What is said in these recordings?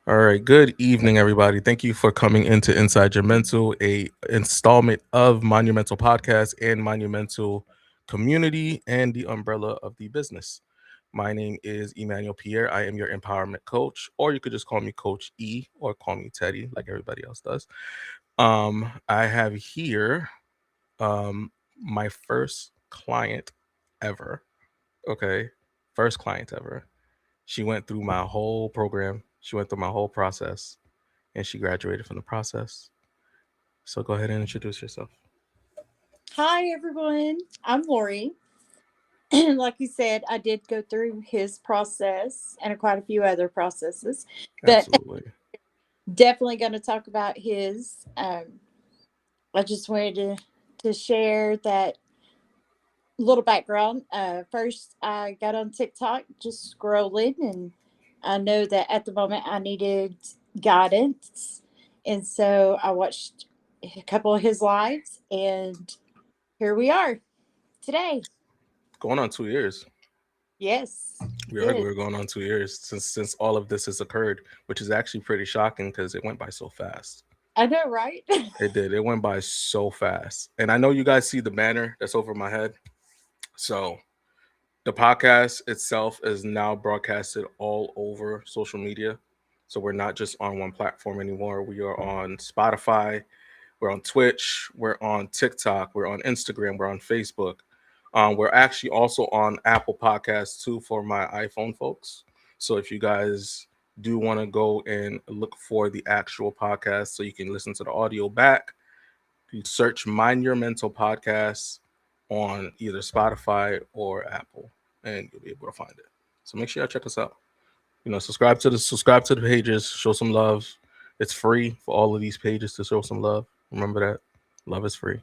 All right, good evening, everybody. Thank you for coming into Inside Your Mental, a installment of Monumental Podcast and Monumental Community and the umbrella of the business. My name is Emmanuel Pierre. I am your empowerment coach, or you could just call me Coach E or call me Teddy, like everybody else does. I have here my first client ever. Okay, first client ever. She went through my whole program. She went through my whole process and she graduated from the process. So go ahead and introduce yourself. Hi, everyone. I'm Lori. Like you said, I did go through his process and quite a few other processes, but Absolutely. definitely going to talk about his. I just wanted to share that little background. First, I got on TikTok just scrolling, and I know that at the moment I needed guidance. And so I watched a couple of his lives, and here we are today. Going on 2 years. Yes, We are yes. we're going on 2 years since all of this has occurred, which is actually pretty shocking because it went by so fast. I know, right? It did. It went by so fast. And I know you guys see the banner that's over my head. So the podcast itself is now broadcasted all over social media. So we're not just on one platform anymore. We are on Spotify, we're on Twitch, we're on TikTok, we're on Instagram, we're on Facebook. We're actually also on Apple Podcasts too for my iPhone folks. So if you guys do want to go and look for the actual podcast so you can listen to the audio back, you search Mind Your Mental Podcast on either Spotify or Apple, and you'll be able to find it. So make sure y'all check us out. Subscribe to the pages, show some love. It's free for all of these pages to show some love. Remember that love is free.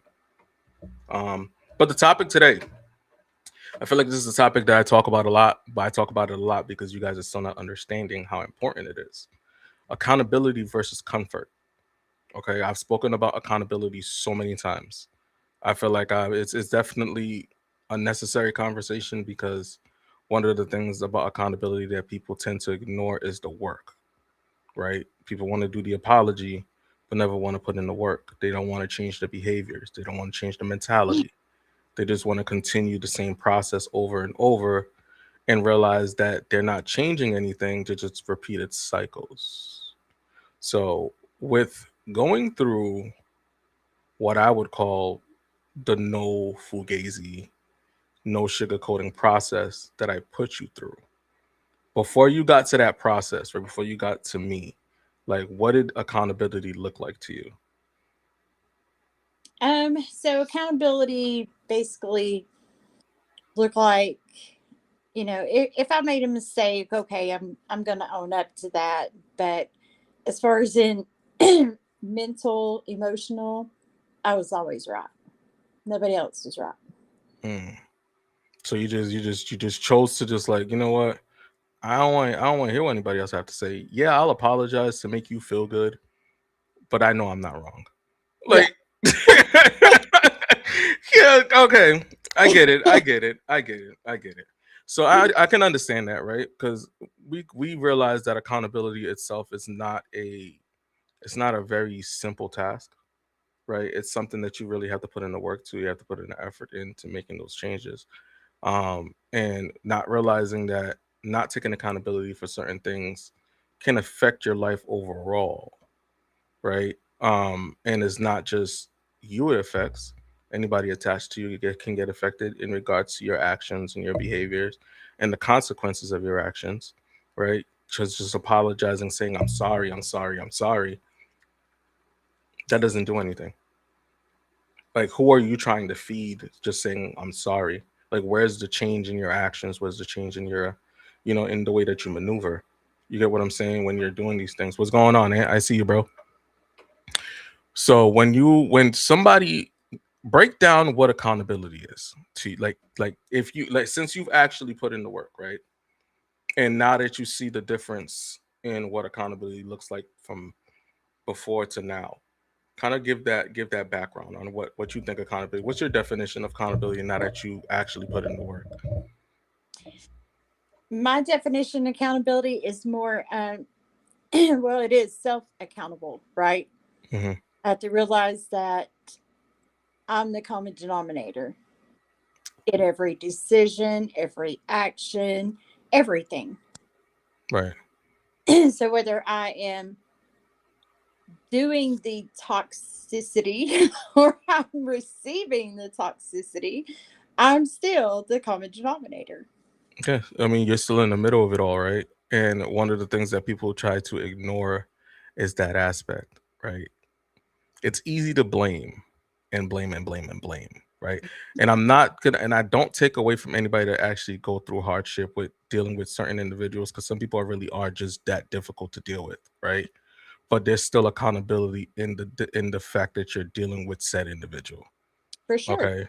But the topic today, I feel like this is a topic that I talk about a lot, but I talk about it a lot because you guys are still not understanding how important it is. Accountability versus comfort. Okay, I've spoken about accountability so many times. I feel like it's definitely a necessary conversation because one of the things about accountability that people tend to ignore is the work, right? People want to do the apology, but never want to put in the work. They don't want to change the behaviors. They don't want to change the mentality. They just want to continue the same process over and over and realize that they're not changing anything to just repeated cycles. So, with going through what I would call the no fugazi, no sugarcoating process that I put you through, before you got to that process, or before you got to me, like what did accountability look like to you? So accountability basically look like, if I made a mistake, okay, I'm gonna own up to that. But as far as in mental, emotional, I was always right. Nobody else was right. Mm. So you just chose to just like, you know what? I don't want to hear what anybody else have to say. Yeah, I'll apologize to make you feel good, but I know I'm not wrong. Yeah. Like, yeah, okay, I get it, I get it, I get it, I get it. So I can understand that, right? Because we realize that accountability itself is not a very simple task, right? It's something that you really have to put in the work to. You have to put in the effort into making those changes, and not realizing that not taking accountability for certain things can affect your life overall, right? And it's not just you it affects. Anybody attached to you can get affected in regards to your actions and your behaviors and the consequences of your actions, right? Just apologizing, saying I'm sorry, I'm sorry, I'm sorry, that doesn't do anything. Like, who are you trying to feed just saying I'm sorry? Like, where's the change in your actions? Where's the change in your, in the way that you maneuver? You get what I'm saying when you're doing these things. What's going on? I see you, bro. So when somebody break down what accountability is to like if you like since you've actually put in the work, right? And now that you see the difference in what accountability looks like from before to now, kind of give that background on what you think accountability. What's your definition of accountability now that you actually put in the work? My definition of accountability is more. Well, it is self accountable, right? Hmm. I have to realize that I'm the common denominator in every decision, every action, everything. Right. So whether I am doing the toxicity or I'm receiving the toxicity, I'm still the common denominator. Yeah. I mean, you're still in the middle of it all, right? And one of the things that people try to ignore is that aspect, right? It's easy to blame and blame and blame and blame, right? And I'm not gonna, and I don't take away from anybody that actually go through hardship with dealing with certain individuals, because some people really are just that difficult to deal with, right? But there's still accountability in the fact that you're dealing with said individual. For sure. Okay.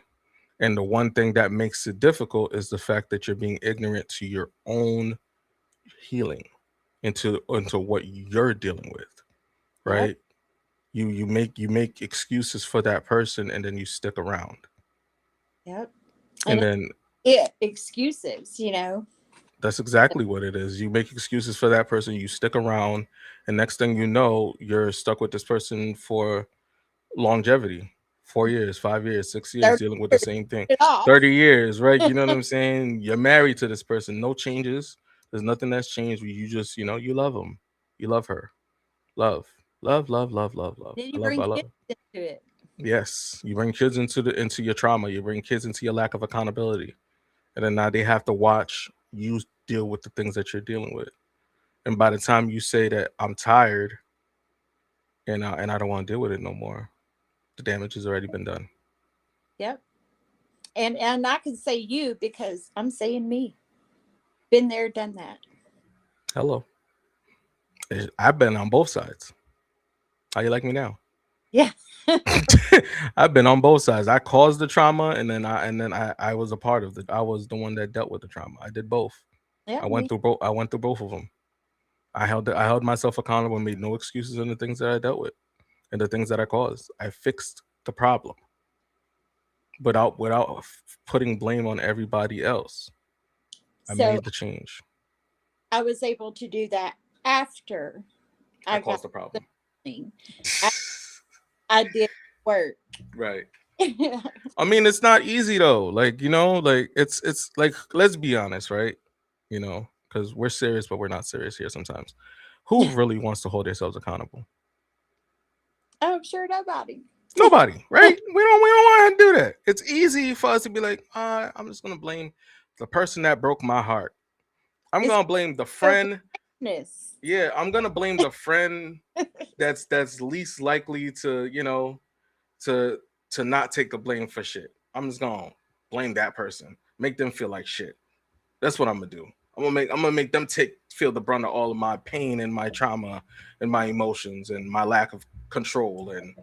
And the one thing that makes it difficult is the fact that you're being ignorant to your own healing, into what you're dealing with, Yep. right? You make excuses for that person, and then you stick around. Yep. And And then excuses, you know. that's exactly what it is. You make excuses for that person, you stick around, and next thing you know, you're stuck with this person for longevity. 4 years, 5 years, 6 years, 30 dealing with the years same thing. it off. 30 years, right? You know what I'm saying? You're married to this person, no changes. There's nothing that's changed. You just, you love them. You love her. Love. Love, love, love, love, love. Then I you love, bring I love kids it. into it. Yes. You bring kids into your trauma. You bring kids into your lack of accountability. And then now they have to watch you deal with the things that you're dealing with. And by the time you say that I'm tired and I don't want to deal with it no more, the damage has already been done. Yep. And I can say you because I'm saying me. Been there, done that. Hello. I've been on both sides. How you like me now? Yeah. I've been on both sides. I caused the trauma, and then I was a part of it. I was the one that dealt with the trauma. I did both. Yeah. I went Me. through both. I went through both of them. I held myself accountable and made no excuses on the things that I dealt with and the things that I caused. I fixed the problem without putting blame on everybody else. I So made the change. I was able to do that after I I got caused the the problem. thing. I, I did work. Right. I mean, it's not easy though. Like, like it's like, let's be honest, right? Because we're serious, but we're not serious here sometimes. Who really wants to hold themselves accountable? I'm sure nobody. Nobody, right? We don't want to do that. It's easy for us to be like, I'm just gonna blame the person that broke my heart. I'm It's gonna blame the self friend. awareness. Yeah, I'm gonna blame the friend that's least likely to to not take the blame for shit. I'm just gonna blame that person, make them feel like shit. That's what I'm gonna do. I'm gonna make them feel the brunt of all of my pain and my trauma and my emotions and my lack of control. And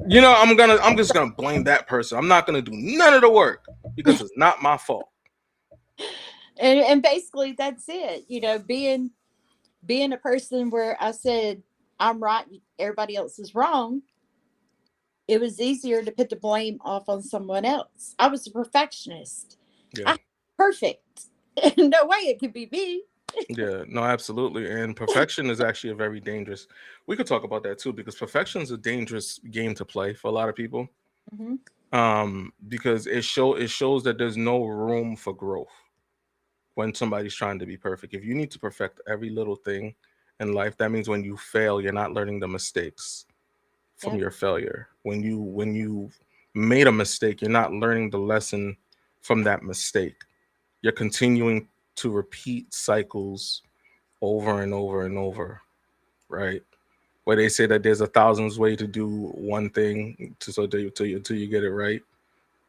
I'm just gonna blame that person. I'm not gonna do none of the work because it's not my fault. And basically that's it. You know, being a person where I said I'm right, everybody else is wrong. It was easier to put the blame off on someone else. I was a perfectionist. Yeah. I perfect. No way it could be me. Yeah, no, absolutely. And perfection is actually a very dangerous. We could talk about that too, because perfection is a dangerous game to play for a lot of people. Hmm. Because it shows that there's no room for growth when somebody's trying to be perfect. If you need to perfect every little thing in life, that means when you fail, you're not learning the mistakes from Yep. your failure. When you made a mistake, you're not learning the lesson from that mistake. You're continuing to repeat cycles over and over and over, right? Where they say that there's a thousandth way to do one thing to so till you get it right.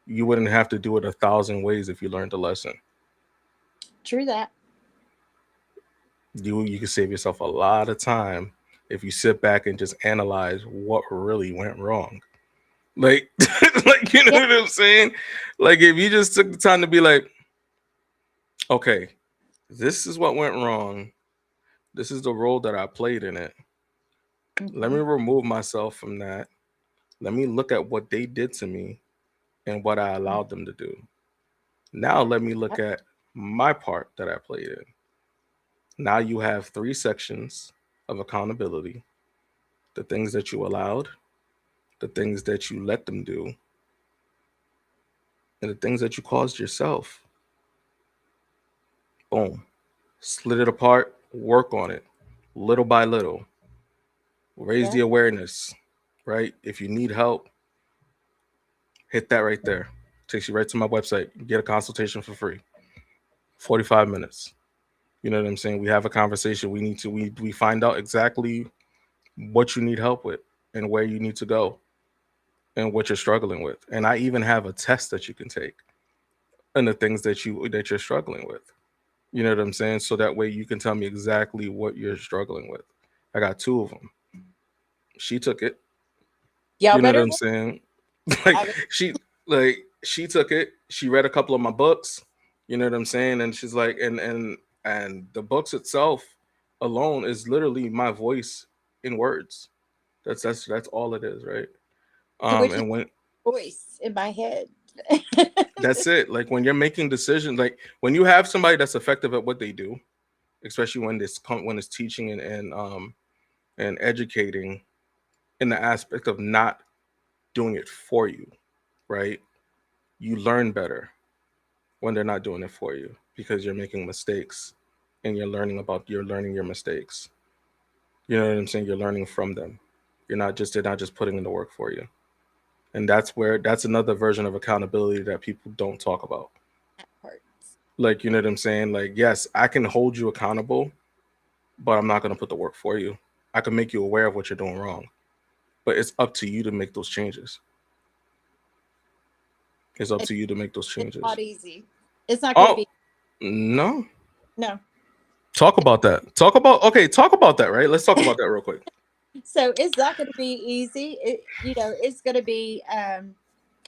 You wouldn't have to do it a thousand ways if you learned the lesson. True that. You could save yourself a lot of time if you sit back and just analyze what really went wrong. Like, like you know Yeah. what I'm saying? Like if you just took the time to be like, okay, this is what went wrong. This is the role that I played in it. Let me Hmm. remove myself from that. Let me look at what they did to me and what I allowed them to do. Now let me look Yep. at my part that I played in. Now you have three sections. of accountability, the things that you allowed, the things that you let them do, and the things that you caused yourself. Boom. Split it apart, work on it little by little, raise Yeah. the awareness, right? If you need help, hit that right there. Takes you right to my website. Get a consultation for free. 45 minutes. You know what I'm saying? We have a conversation. We find out exactly what you need help with and where you need to go and what you're struggling with. And I even have a test that you can take and the things that you're struggling with. You know what I'm saying? So that way you can tell me exactly what you're struggling with. I got two of them. She took it. Y'all You know what better. I'm saying? like I mean, she she took it. She read a couple of my books. You know what I'm saying? And she's like, and the books itself alone is literally my voice in words. That's all it is, right? which is And when voice in my head. that's it. Like when you're making decisions, like when you have somebody that's effective at what they do, especially when it's teaching and educating in the aspect of not doing it for you, right? You learn better when they're not doing it for you because you're making mistakes and you're learning your mistakes. You know what I'm saying? You're learning from them. They're not just putting in the work for you. And that's another version of accountability that people don't talk about. That hurts. Like, you know what I'm saying? Like, yes, I can hold you accountable, but I'm not going to put the work for you. I can make you aware of what you're doing wrong, but it's up to you to make those changes. It's up It- to you to make those It's changes. not easy. It's not going to Oh, be. no. No. Talk about that. Talk about that, right? Let's talk about that real quick. So it's not going to be easy. It's going to be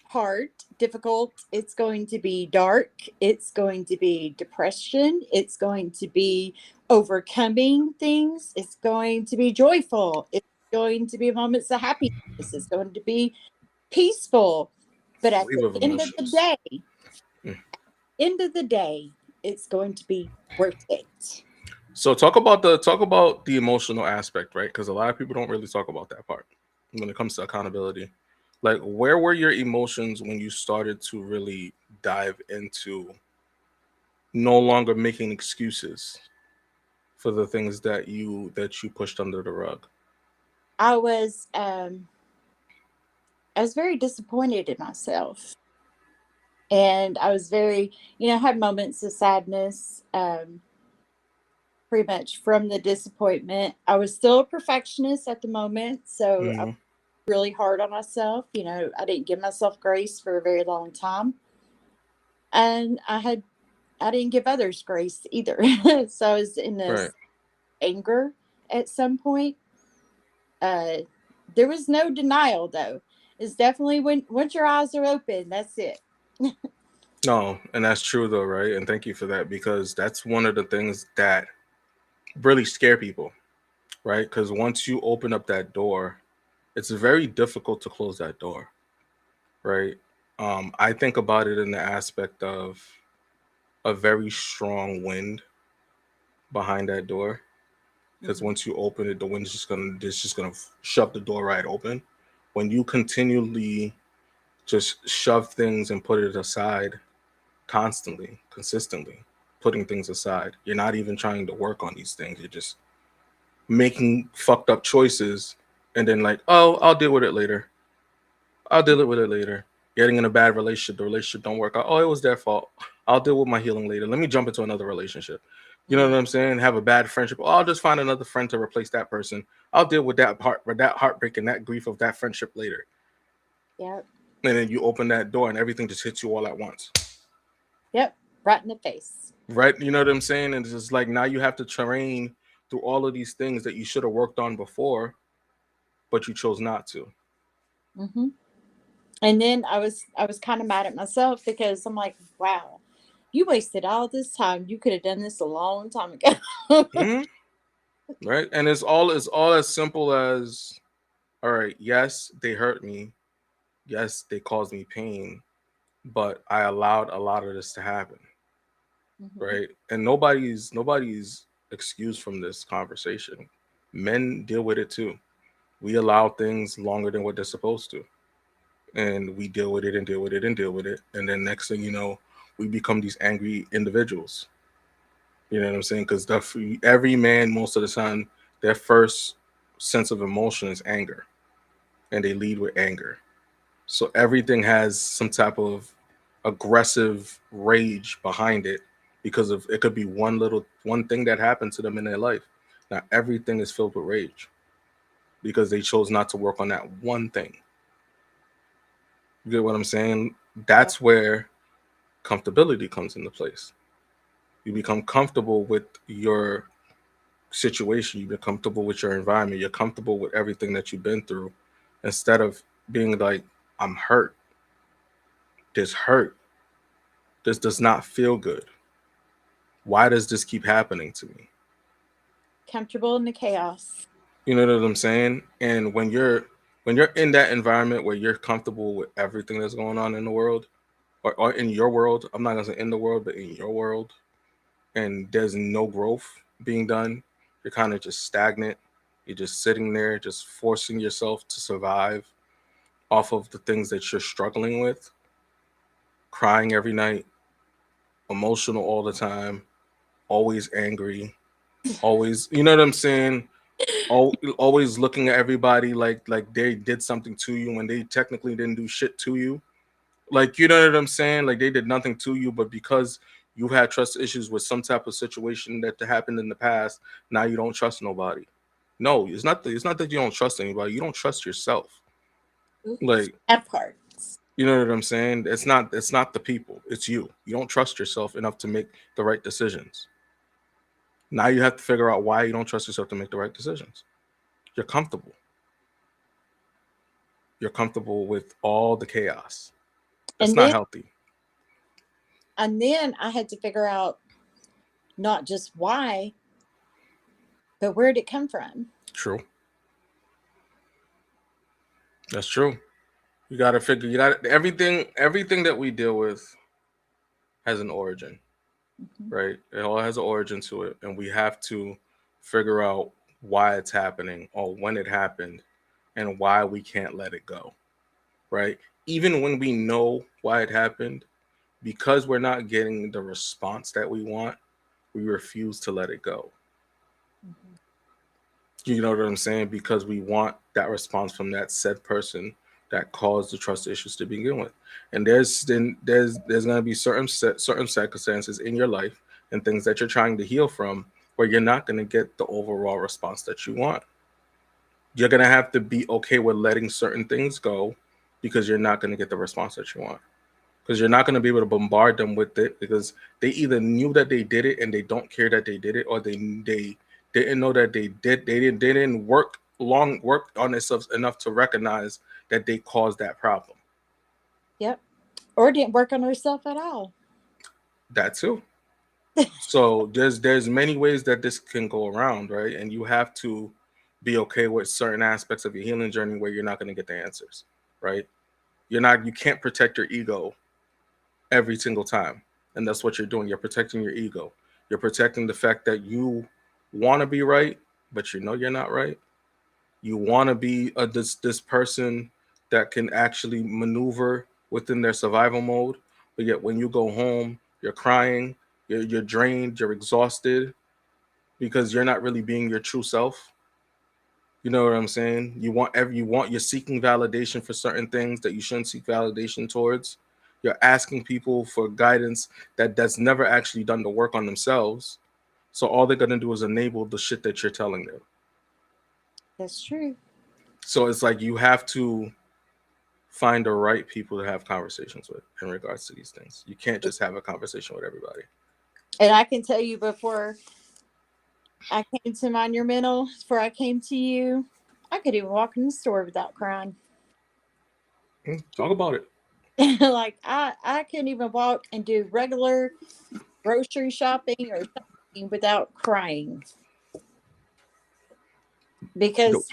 hard, difficult. It's going to be dark. It's going to be depression. It's going to be overcoming things. It's going to be joyful. It's going to be moments of happiness. It's going to be peaceful. But at Wave the of end of the emotions. day, Mm. end of the day, it's going to be worth it. So talk about the emotional aspect, right? Because a lot of people don't really talk about that part when it comes to accountability. Like, where were your emotions when you started to really dive into no longer making excuses for the things that you pushed under the rug? I was I was very disappointed in myself. And I was very, had moments of sadness, pretty much from the disappointment. I was still a perfectionist at the moment, so I was Hmm. really hard on myself. I didn't give myself grace for a very long time, and I didn't give others grace either. So I was in Right. this anger at some point. Uh, there was no denial though. It's definitely when once your eyes are open, that's it. No, and that's true though, right? And thank you for that because that's one of the things that really scare people, right? Because once you open up that door, it's very difficult to close that door, right? I think about it in the aspect of a very strong wind behind that door. Because Mhm. once you open it, the wind's just gonna shove the door right open. When you continually just shove things and put it aside constantly, consistently, putting things aside, you're not even trying to work on these things. You're just making fucked up choices, and then like, oh, I'll deal with it later. I'll deal with it later. Getting in a bad relationship, the relationship don't work out. Oh, it was their fault. I'll deal with my healing later. Let me jump into another relationship. You know Mhm. what I'm saying? Have a bad friendship. Oh, I'll just find another friend to replace that person. I'll deal with that heartbreak and that grief of that friendship later. Yep. And then you open that door and everything just hits you all at once. Yep. Right in the face. Right? You know what I'm saying? And it's just like now you have to train through all of these things that you should have worked on before, but you chose not to. Hmm. And then I was kind of mad at myself because I'm like, wow, you wasted all this time. You could have done this a long time ago. Mhm. Right? And it's all as simple as, all right, yes, they hurt me. Yes, they caused me pain, but I allowed a lot of this to happen, Hmm. right? And nobody's excused from this conversation. Men deal with it too. We allow things longer than what they're supposed to, and we deal with it and deal with it and deal with it, and then next thing you know, we become these angry individuals. You know what I'm saying? Because every man, most of the time, their first sense of emotion is anger, and they lead with anger. So everything has some type of aggressive rage behind it because of it could be one thing that happened to them in their life. Now everything is filled with rage because they chose not to work on that one thing. You get what I'm saying? Yeah. That's where comfortability comes into place. You become comfortable with your situation, you become comfortable with your environment, you're comfortable with everything that you've been through instead of being like, I'm hurt. This hurt. This does not feel good. Why does this keep happening to me? Comfortable in the chaos. You know what I'm saying? And when you're in that environment where you're comfortable with everything that's going on in the world, or in your world, I'm not gonna say in the world, but in your world, and there's no growth being done, you're kind of just stagnant. You're just sitting there, just forcing yourself to survive off of the things that you're struggling with, crying every night, emotional all the time, always angry, always, you know what I'm saying? Always looking at everybody like they did something to you when they technically didn't do shit to you. Like, you know what I'm saying? Like they did nothing to you, but because you had trust issues with some type of situation that happened in the past, now you don't trust nobody. No, it's not that you don't trust anybody. You don't trust yourself. Oops. Like, That parts. you know what I'm saying? It's not the people. It's you. You don't trust yourself enough to make the right decisions. Now you have to figure out why you don't trust yourself to make the right decisions. You're comfortable. You're comfortable with all the chaos. That's And not then healthy. I had to figure out not just why, but where did it come from? True. That's true. You got to figure. You got everything that we deal with has an origin, Mhm. right? It all has an origin to it, and we have to figure out why it's happening or when it happened, and why we can't let it go, right? Even when we know why it happened, because we're not getting the response that we want, we refuse to let it go. Mhm. You know what I'm saying? Because we want that response from that said person that caused the trust issues to begin with. And there's gonna be certain circumstances in your life and things that you're trying to heal from where you're not gonna get the overall response that you want. You're gonna have to be okay with letting certain things go because you're not gonna get the response that you want. Because you're not gonna be able to bombard them with it because they either knew that they did it and they don't care that they did it, or they didn't know that they didn't work on themselves enough to recognize that they caused that problem. Yep. Or didn't work on herself at all. That too. So there's many ways that this can go around, right? And you have to be okay with certain aspects of your healing journey where you're not going to get the answers, right? You can't protect your ego every single time. And that's what you're doing. You're protecting your ego. You're protecting the fact that you want to be right, but you know you're not right. You want to be this person that can actually maneuver within their survival mode, but yet when you go home, you're crying, you're drained, you're exhausted because you're not really being your true self. You know what I'm saying? You're seeking validation for certain things that you shouldn't seek validation towards. You're asking people for guidance that's never actually done the work on themselves. So all they're gonna do is enable the shit that you're telling them. That's true. So it's like you have to find the right people to have conversations with in regards to these things. You can't just have a conversation with everybody. And I can tell you before I came to Monumental, before I came to you, I could even walk in the store without crying. Talk about it. Like I couldn't even walk and do regular grocery shopping or something without crying Nope. because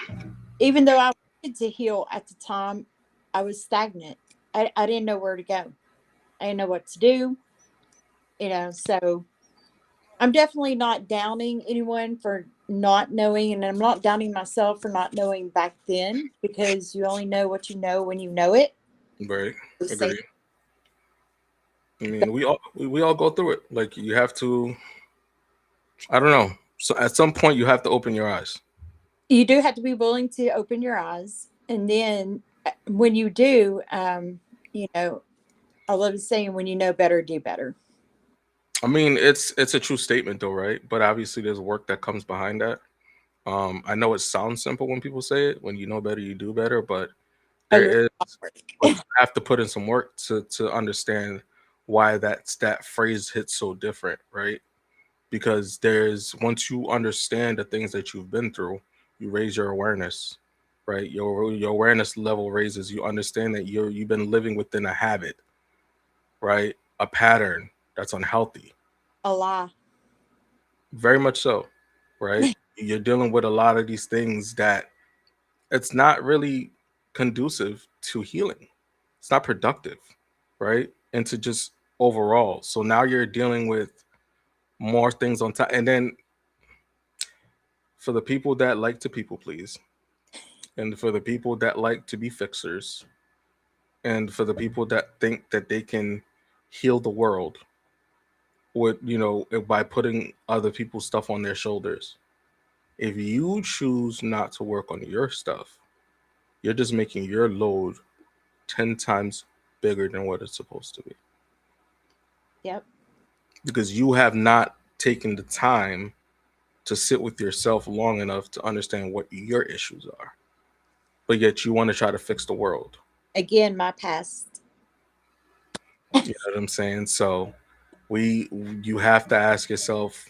even though I wanted to heal at the time, I was stagnant. I didn't know where to go. I didn't know what to do, so I'm definitely not downing anyone for not knowing, and I'm not downing myself for not knowing back then, because you only know what you know when you know it. Right. The same- Agree. I mean, we all go through it. Like you have to. I don't know. So at some point, you have to open your eyes. You do have to be willing to open your eyes, and then when you do, you know, I love saying, when you know better, do better. I mean, it's a true statement, though, right? But obviously, there's work that comes behind that. I know it sounds simple when people say it. When you know better, you do better. But Oh, there there's is, a lot of work. but you have to put in some work to understand why that phrase hits so different, right? Because there's once you understand the things that you've been through, you raise your awareness, right? Your awareness level raises. You understand that you've been living within a habit, right? A pattern that's unhealthy. A lie. Very much so, right? You're dealing with a lot of these things that it's not really conducive to healing. It's not productive, right? And to just overall. So now you're dealing with more things on top. And then for the people that like to people please, and for the people that like to be fixers, and for the people that think that they can heal the world with, by putting other people's stuff on their shoulders. If you choose not to work on your stuff, you're just making your load 10 times bigger than what it's supposed to be. Yep. Because you have not taken the time to sit with yourself long enough to understand what your issues are. But yet you want to try to fix the world. Again, my past. You know what I'm saying? So you have to ask yourself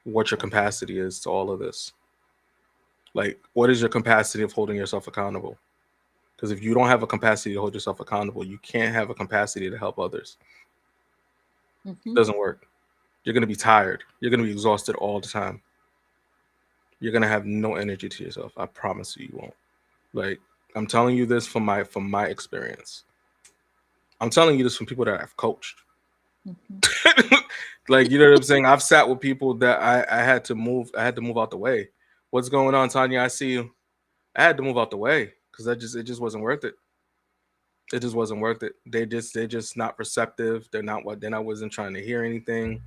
what your capacity is to all of this. Like, what is your capacity of holding yourself accountable? Because if you don't have a capacity to hold yourself accountable, you can't have a capacity to help others. It doesn't work. You're going to be tired. You're going to be exhausted all the time. You're going to have no energy to yourself. I promise you, you won't. Like, I'm telling you this from my experience. I'm telling you this from people that I've coached. Like, you know what I'm saying? I've sat with people that I had to move. I had to move out the way. What's going on, Tanya? I see you. I had to move out the way because it just wasn't worth it. It just wasn't worth it. They're just not receptive. They're not what. Then I wasn't trying to hear anything.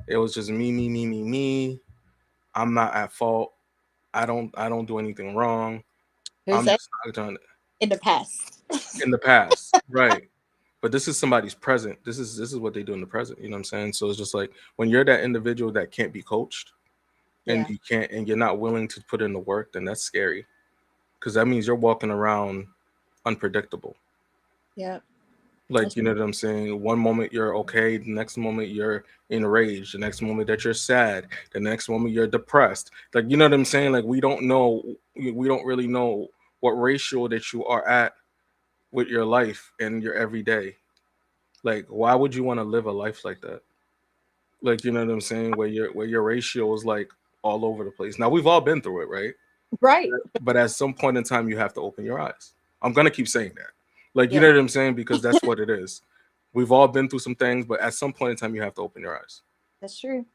It was just me, me, me, me, me. I'm not at fault. I don't do anything wrong. Who's I'm that just not trying to, in the past? in the past, right? But this is somebody's present. This is what they do in the present. You know what I'm saying? So it's just like when you're that individual that can't be coached and Yeah. you're not willing to put in the work, then that's scary because that means you're walking around unpredictable. Yep. Like, you know what I'm saying? One moment you're okay, the next moment you're enraged, the next moment that you're sad, the next moment you're depressed. Like, you know what I'm saying? Like, we don't really know what ratio that you are at with your life and your everyday. Like, why would you want to live a life like that? Like, you know what I'm saying? Where your ratio is like all over the place. Now we've all been through it, right? Right. But at some point in time, you have to open your eyes. I'm gonna keep saying that. Like, you Yep. know what I'm saying? Because that's what it is. We've all been through some things, but at some point in time, you have to open your eyes. That's true.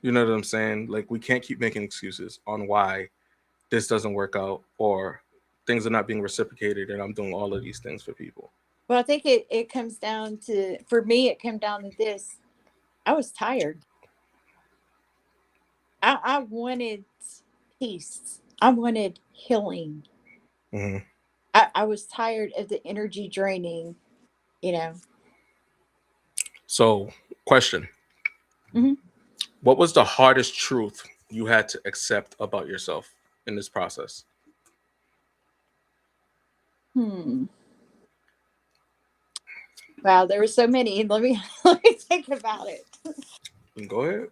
You know what I'm saying? Like, we can't keep making excuses on why this doesn't work out or things are not being reciprocated, and I'm doing all of these things for people. Well, I think it comes down to, for me, it came down to this. I was tired. I wanted peace. I wanted healing. Mhm. I was tired of the energy draining, you know. So, question: Mhm. what was the hardest truth you had to accept about yourself in this process? Hmm. Wow, there were so many. Let me let me think about it. Go ahead.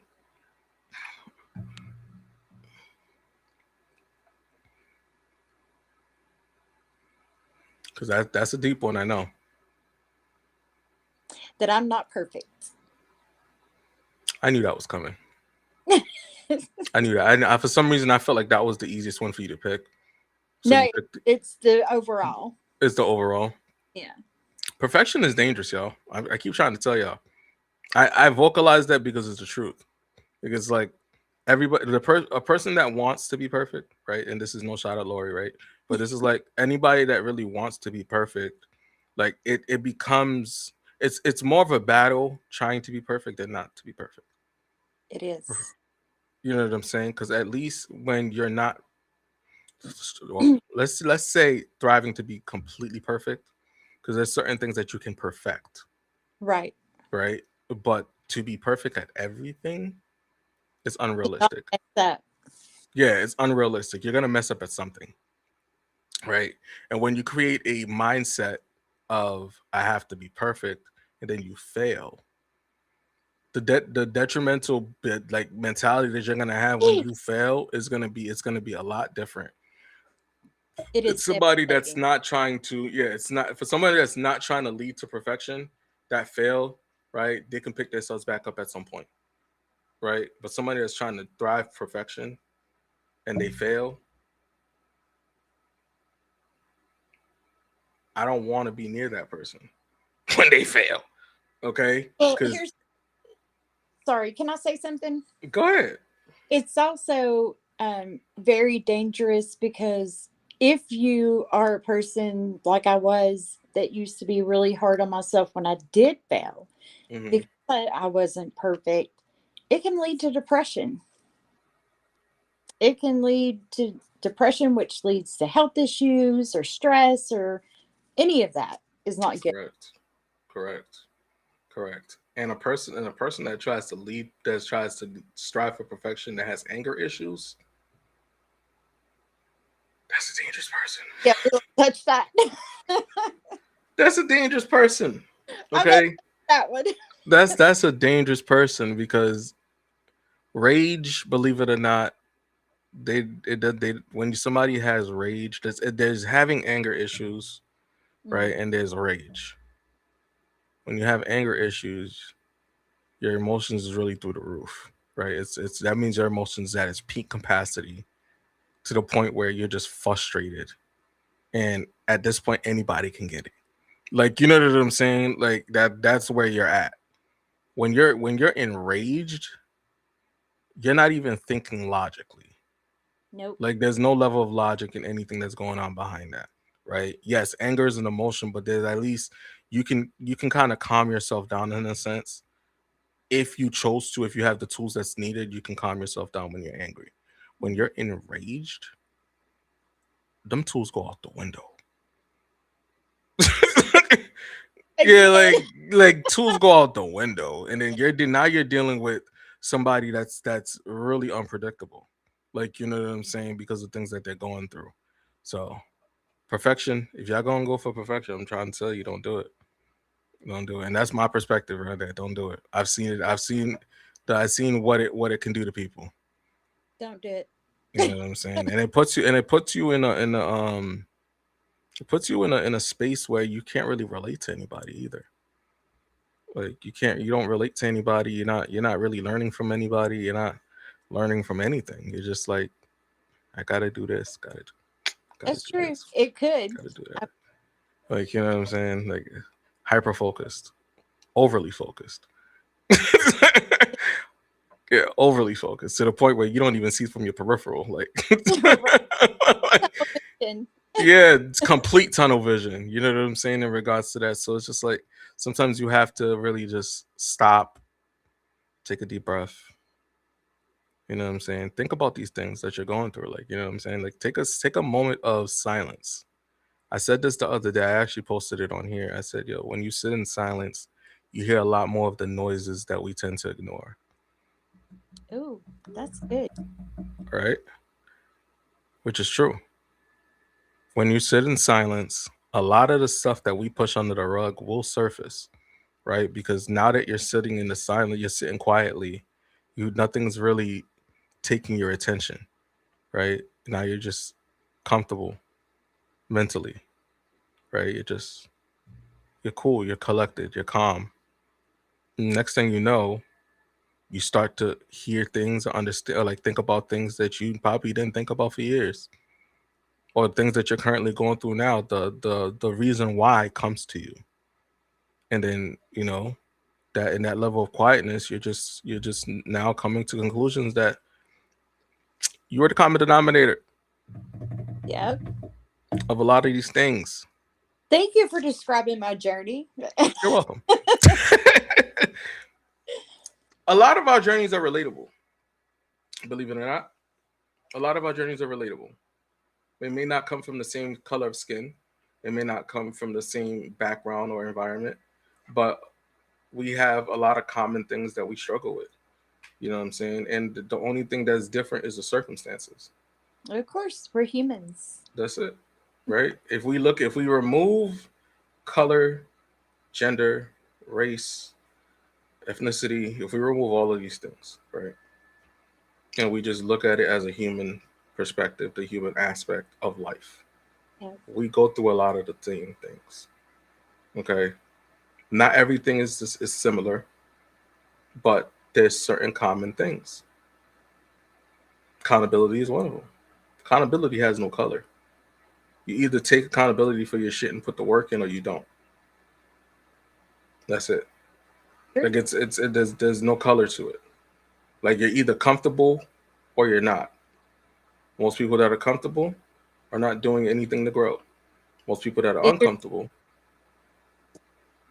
Because that's a deep one, I know. That I'm not perfect. I knew that was coming. I knew that. For some reason, I felt like that was the easiest one for you to pick. So No, you picked it's the overall. it's the overall. Yeah. Perfection is dangerous, y'all. I keep trying to tell y'all. I vocalize that because it's the truth. Because like everybody, a person that wants to be perfect, right? And this is no shot at Lori, right? But this is like anybody that really wants to be perfect, like it becomes it's more of a battle trying to be perfect than not to be perfect. It is. You know what I'm saying? Because at least when you're not, well, let's say thriving to be completely perfect, because there's certain things that you can perfect, Right. right? But to be perfect at everything is You don't unrealistic. mess up. Yeah, it's unrealistic. You're gonna mess up at something, right? And when you create a mindset of I have to be perfect, and then you fail, the detrimental bit like mentality that you're gonna have when you fail is gonna be it's gonna be a lot different. It is It's somebody that's devastating. not trying to, yeah, it's not for somebody that's not trying to lead to perfection that fail, right? They can pick themselves back up at some point, right? But somebody that's trying to thrive perfection and they fail, I don't want to be near that person when they fail. Okay? Well, Because here's sorry, can I say something? go ahead. It's also very dangerous because if you are a person like I was that used to be really hard on myself when I did fail Hmm. because I wasn't perfect, it can lead to depression. It can lead to depression, which leads to health issues or stress or any of that is not good. Correct. Correct. Correct. And a person that tries to lead, that tries to strive for perfection, that has anger issues, that's a dangerous person. Yeah, we don't touch that. That's a dangerous person. I'm not Okay? that one. That's a dangerous person because rage, believe it or not, they when somebody has rage, there's having anger issues, Mm, right? And there's rage. When you have anger issues, your emotions is really through the roof, right? It's that means your emotions at its peak capacity to the point where you're just frustrated, and at this point anybody can get it. Like, you know what I'm saying? Like that's where you're at. When you're enraged, you're not even thinking logically. nope. Like there's no level of logic in anything that's going on behind that, right? Yes, anger is an emotion, but there's at least you can kind of calm yourself down in a sense. If you chose to, if you have the tools that's needed, you can calm yourself down when you're angry. When Mhm. you're enraged, them tools go out the window. Yeah, Again. like tools go out the window, and then now you're dealing with somebody that's really unpredictable. Like, you know what I'm saying, because of things that they're going through. So perfection, if y'all gonna go for perfection, I'm trying to tell you, don't do it. Don't do it. And that's my perspective right there. Don't do it. I've seen it. I've seen what it can do to people. Don't do it. You know what I'm saying? And it puts you in a space where you can't really relate to anybody either. Like you don't relate to anybody. You're not really learning from anybody. You're not learning from anything. You're just like, I gotta do this, gotta That's do true. this, It could. gotta do I- that. Like, you know what I'm saying? Like hyper focused, overly focused. Yeah, overly focused to the point where you don't even see from your peripheral. Like, Right. Television. yeah, it's complete tunnel vision. You know what I'm saying in regards to that. So it's just like sometimes you have to really just stop, take a deep breath. You know what I'm saying? Think about these things that you're going through. Like, you know what I'm saying? Like, take a moment of silence. I said this the other day. I actually posted it on here. I said, yo, when you sit in silence, you hear a lot more of the noises that we tend to ignore. Oh, that's good. Right? Which is true. When you sit in silence, a lot of the stuff that we push under the rug will surface, right? Because now that you're sitting in the silence, you're sitting quietly, nothing's really taking your attention, right? Now you're just comfortable mentally, right? You're cool, you're collected, you're calm. Next thing you know, you start to hear things or understand, or like think about things that you probably didn't think about for years, or things that you're currently going through now. The reason why comes to you, and then that in that level of quietness, you're just now coming to conclusions that You are the common denominator Yep. of a lot of these things. Thank you for describing my journey. You're welcome. A lot of our journeys are relatable. Believe it or not, a lot of our journeys are relatable. They may not come from the same color of skin. They may not come from the same background or environment, but we have a lot of common things that we struggle with. You know what I'm saying? And the only thing that's different is the circumstances. Of course, we're humans. That's it. Right? If we remove color, gender, race, ethnicity, if we remove all of these things, right? And we just look at it as a human perspective, the human aspect of life. Yep. We go through a lot of the same things. Okay. Not everything is similar, but there's certain common things. Accountability is one of them. Accountability has no color. You either take accountability for your shit and put the work in, or you don't. That's it. Sure. Like there's no color to it. Like you're either comfortable or you're not. Most people that are comfortable are not doing anything to grow. Most people that are Either, uncomfortable,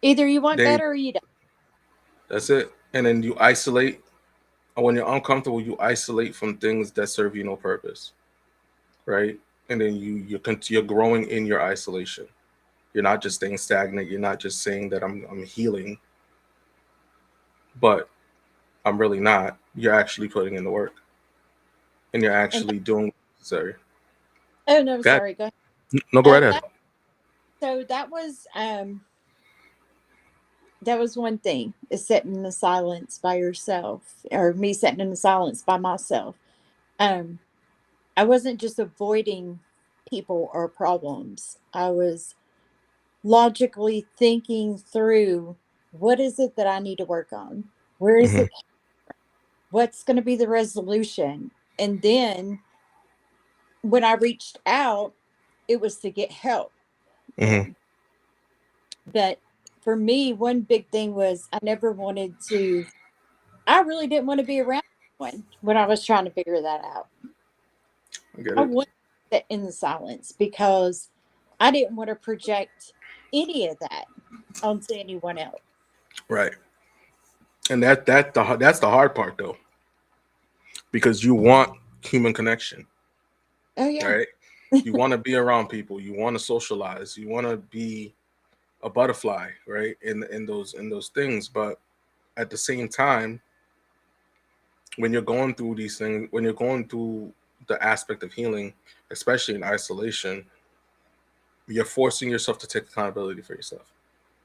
either you want they better or you don't. that's it. And then you isolate. And when you're uncomfortable, you isolate from things that serve you no purpose, right? And then you're growing in your isolation. You're not just staying stagnant. You're not just saying that I'm healing, but I'm really not. You're actually putting in the work, and you're And actually doing. Sorry, oh no, go ahead. sorry, go ahead. No, go right ahead. That so that was one thing, is sitting in the silence by yourself, or me sitting in the silence by myself. Um, I wasn't just avoiding people or problems. I was logically thinking through, what is it that I need to work on? Where is Hmm. it? What's going to be the resolution? And then when I reached out, it was to get help. Hmm. But for me, one big thing was I never wanted to, I really didn't want to be around one when I was trying to figure that out. I get I it. wanted to sit in the silence because I didn't want to project any of that onto anyone else. Right, and that's the hard part though, because you want human connection, Oh yeah. right? You want to be around people. You want to socialize. You want to be a butterfly, right? In those things, but at the same time, when you're going through these things, when you're going through the aspect of healing, especially in isolation, you're forcing yourself to take accountability for yourself,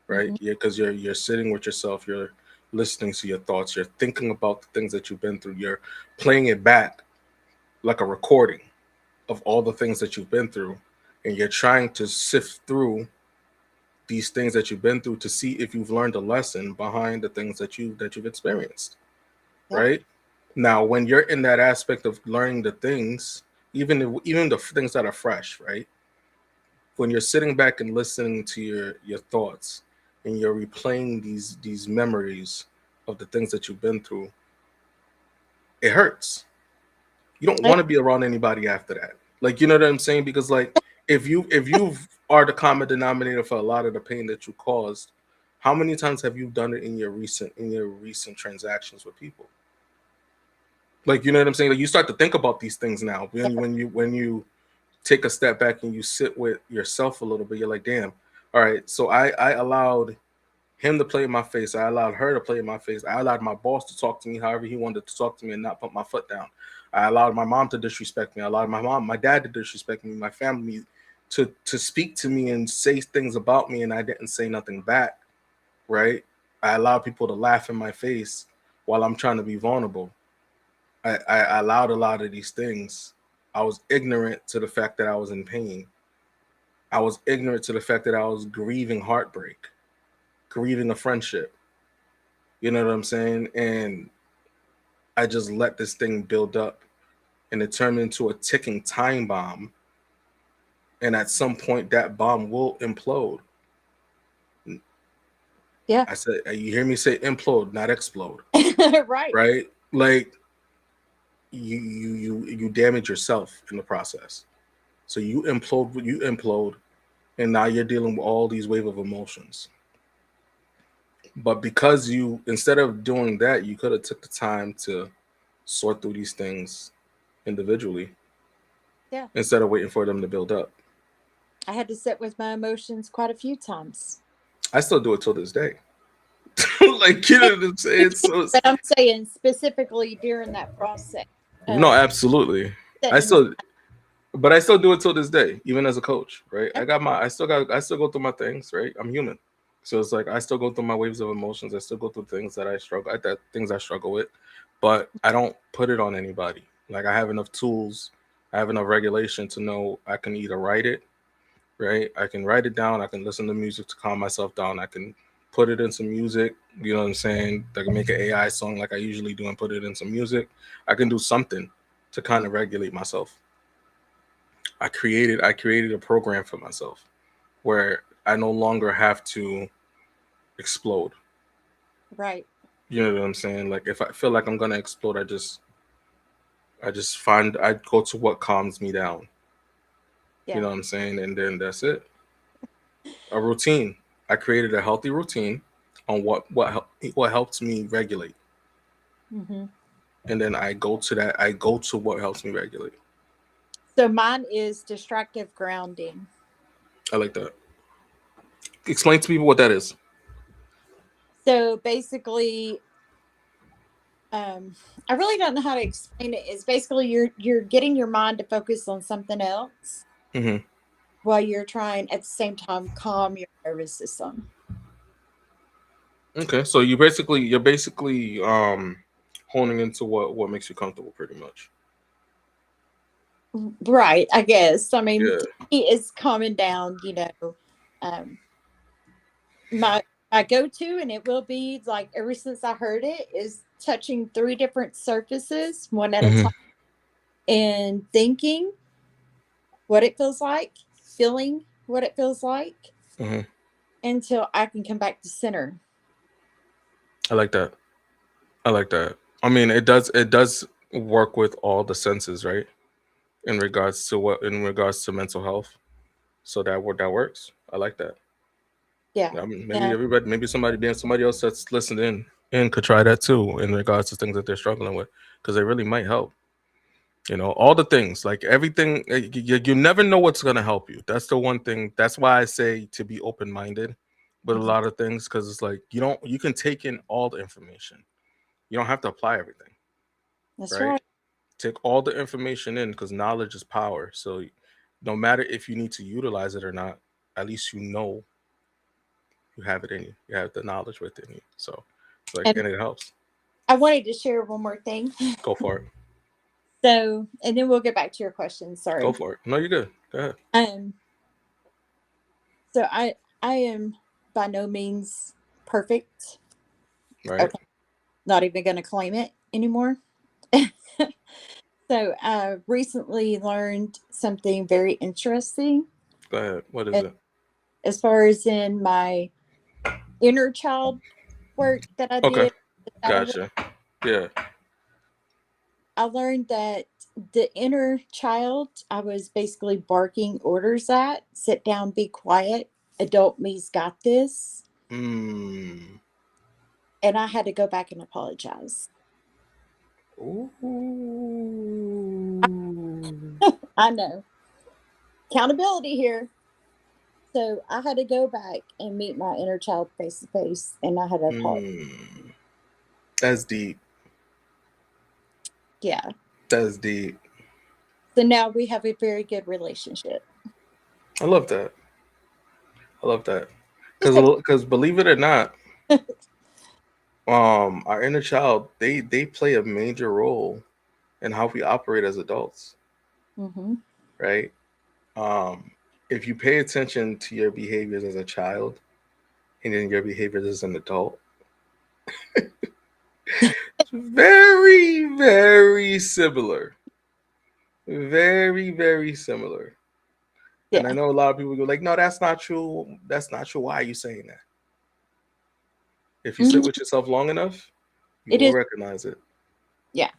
right? Mhm. Yeah, because you're sitting with yourself, you're listening to your thoughts, you're thinking about the things that you've been through, you're playing it back like a recording of all the things that you've been through, and you're trying to sift through these things that you've been through to see if you've learned a lesson behind the things that you've experienced, Yep. right? Now, when you're in that aspect of learning the things, even the things that are fresh, right? When you're sitting back and listening to your thoughts, and you're replaying these memories of the things that you've been through, it hurts. You don't I- want to be around anybody after that. Like, you know what I'm saying? Because like if you are the common denominator for a lot of the pain that you caused, how many times have you done it in your recent transactions with people? Like, you know what I'm saying? Like, you start to think about these things now when you take a step back and you sit with yourself a little bit. You're like, damn, all right. So I allowed him to play in my face. I allowed her to play in my face. I allowed my boss to talk to me however he wanted to talk to me and not put my foot down. I allowed my mom to disrespect me. I allowed my dad to disrespect me, my family to speak to me and say things about me, and I didn't say nothing back. Right? I allowed people to laugh in my face while I'm trying to be vulnerable. I allowed a lot of these things. I was ignorant to the fact that I was in pain. I was ignorant to the fact that I was grieving heartbreak, grieving a friendship. You know what I'm saying? And I just let this thing build up, and it turned into a ticking time bomb. And at some point, that bomb will implode. yeah. I said, you hear me say implode, not explode, Right. right? Like, you damage yourself in the process. So you implode, and now you're dealing with all these wave of emotions. But because you, instead of doing that, you could have took the time to sort through these things individually Yeah. instead of waiting for them to build up. I had to sit with my emotions quite a few times. I still do it till this day. Like, you know what I'm saying? So But I'm saying specifically during that process. no, absolutely. I Setting still, but I still do it till this day, even as a coach, right? Yeah. I still go through my things, right? I'm human. So it's like I still go through my waves of emotions. I still go through things that things I struggle with, but I don't put it on anybody. Like, I have enough tools, I have enough regulation to know I can either write it, right? I can write it down. I can listen to music to calm myself down. I can put it in some music, you know what I'm saying? I can make an AI song like I usually do and put it in some music. I can do something to kind of regulate myself. I created a program for myself where I no longer have to explode. Right. You know what I'm saying? Like, if I feel like I'm gonna explode, I go to what calms me down. Yeah. You know what I'm saying? And then that's it. A routine. I created a healthy routine on what helps me regulate. hmm And then I go to that. I go to what helps me regulate. So mine is distractive grounding. I like that. Explain to people what that is. So basically, I really don't know how to explain it. It's basically you're getting your mind to focus on something else Hmm. while you're trying at the same time calm your nervous system. Okay, so you're basically honing into what makes you comfortable, pretty much. Right, I guess. I mean, Yeah. to me, it's calming down. Um, my my go-to, and it will be like ever since I heard it, is touching three different surfaces one at a Hmm. time and thinking what it feels like, feeling what it feels like Hmm. until I can come back to center. I like that. I like that. I mean, it does work with all the senses, right? In regards to mental health. So that works. I like that. Yeah. I mean, Yeah. maybe somebody else that's listening in could try that too in regards to things that they're struggling with, because they really might help. All the things, like everything, you never know what's gonna help you. That's the one thing. That's why I say to be open minded with a Mhm. lot of things, because it's like you can take in all the information. You don't have to apply everything, That's right? right. Take all the information in, because knowledge is power. So no matter if you need to utilize it or not, at least you know you have it in you. You have the knowledge within you. So it's like, And and it helps. I wanted to share one more thing. Go for it. So, and then we'll get back to your question. Go Sorry. for it. No, you're good. Go ahead. Um, so I am by no means perfect. Right. Okay, not even going to claim it anymore. So I recently learned something very interesting Go ahead. What is a- it? as far as in my inner child work that I Okay. did. The shadow work. Gotcha. Yeah. I learned that the inner child I was basically barking orders at, sit down, be quiet, adult me's got this. Mm. And I had to go back and apologize. Ooh. I know. Accountability here. So I had to go back and meet my inner child face to face, and I had to apologize. Mm. That's deep. Yeah. That's deep. So now we have a very good relationship. I love that. I love that. Because believe it or not, our inner child, they play a major role in how we operate as adults, hmm right? Um, if you pay attention to your behaviors as a child and then your behaviors as an adult, it's very, very similar. Very, very similar. And I Yeah. know a lot of people go like, "No, that's not true. That's not true. Why are you saying that?" If you sit hmm with yourself long enough, you It will is. recognize it. Yeah.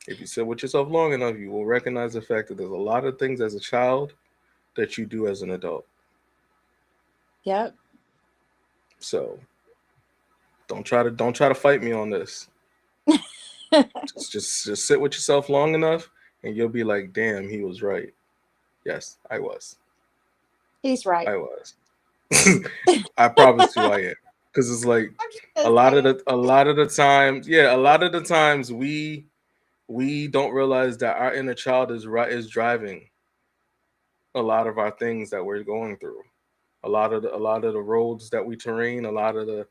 If you sit with yourself long enough, you will recognize the fact that there's a lot of things as a child that you do as an adult. Yep. So don't try to fight me on this. Just sit with yourself long enough, and you'll be like, damn, he was right. Yes, I was. He's right. I was. I promise you, I am. Because it's like I'm just gonna say it. a lot of the times, yeah, a lot of the times we don't realize that our inner child is driving a lot of our things that we're going through. A lot of the roads that we terrain, a lot of the,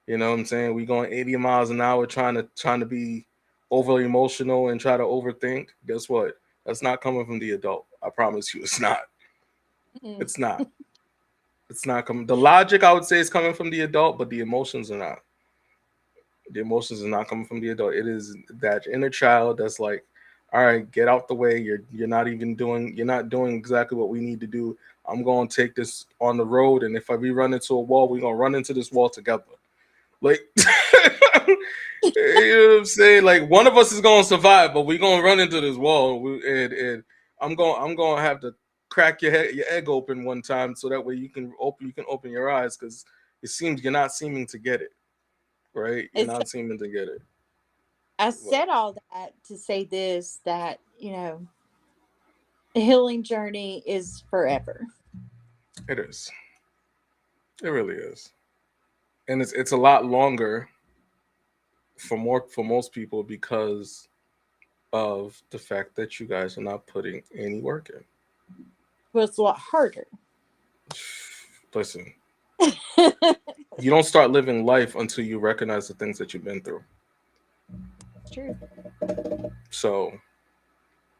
you know what I'm saying, we going 80 miles an hour trying to be overly emotional and try to overthink. Guess what? That's not coming from the adult. I promise you, it's not. Mm. It's not. It's not coming. The logic I would say is coming from the adult, but the emotions are not. The emotions are not coming from the adult. It is that inner child that's like, all right, get out the way. You're not doing exactly what we need to do. I'm going to take this on the road, and if we run into a wall, we're gonna run into this wall together. Like, you know what I'm saying? Like, one of us is gonna survive, but we're gonna run into this wall. And I'm gonna have to crack your egg open one time so that way you can open your eyes, because it seems you're not seeming to get it, right? You're It's, not seeming to get it. I Well, said all that to say this, that, the healing journey is forever. it is. It really is, and it's a lot longer for most people because of the fact that you guys are not putting any work in. Well, it's a lot harder. Listen, you don't start living life until you recognize the things that you've been through. True. So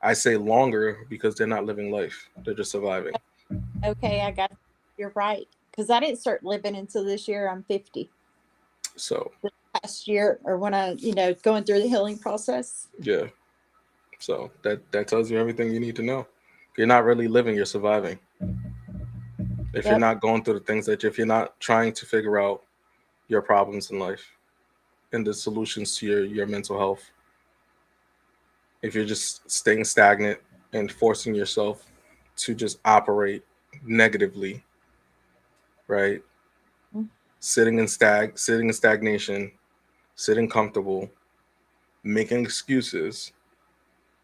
I say longer because they're not living life; they're just surviving. Okay, I got you're right. Because I didn't start living until this year. I'm 50. So This past year, or when I, going through the healing process. yeah, so that tells you everything you need to know. You're not really living; you're surviving. If you're Yep. not going through the things if you're not trying to figure out your problems in life and the solutions to your mental health, if you're just staying stagnant and forcing yourself to just operate negatively, right? Mm. Sitting in stagnation, sitting comfortable, making excuses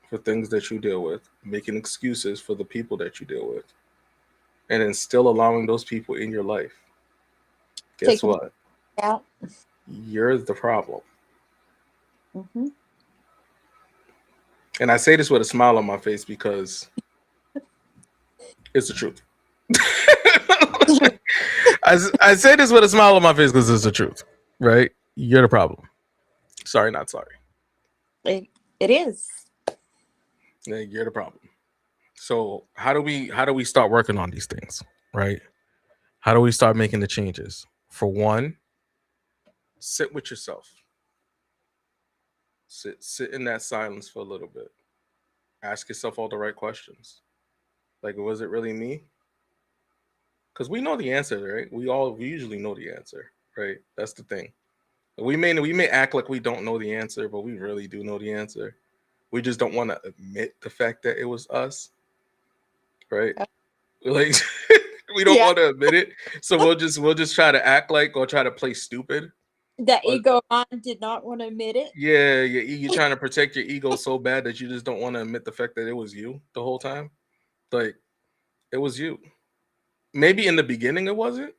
for things that you deal with, making excuses for the people that you deal with, and then still allowing those people in your life. Guess Take them what? out. You're the problem. Hmm. And I say this with a smile on my face because it's the truth. I say this with a smile on my face because it's the truth, right? You're the problem. Sorry, not sorry. it, it is. Yeah, you're the problem. So how do we start working on these things, right? How do we start making the changes? For one, sit with yourself. Sit in that silence for a little bit. Ask yourself all the right questions. Like, was it really me? Because we know the answer, right? We usually know the answer, right? That's the thing. We may act like we don't know the answer, but we really do know the answer. We just don't want to admit the fact that it was us, right? Uh, Like, we don't Yeah. want to admit it, so we'll just try to act like or try to play stupid. The Or ego of mine did not want to admit it. yeah, you're trying to protect your ego so bad that you just don't want to admit the fact that it was you the whole time. Like, it was you. Maybe in the beginning it wasn't,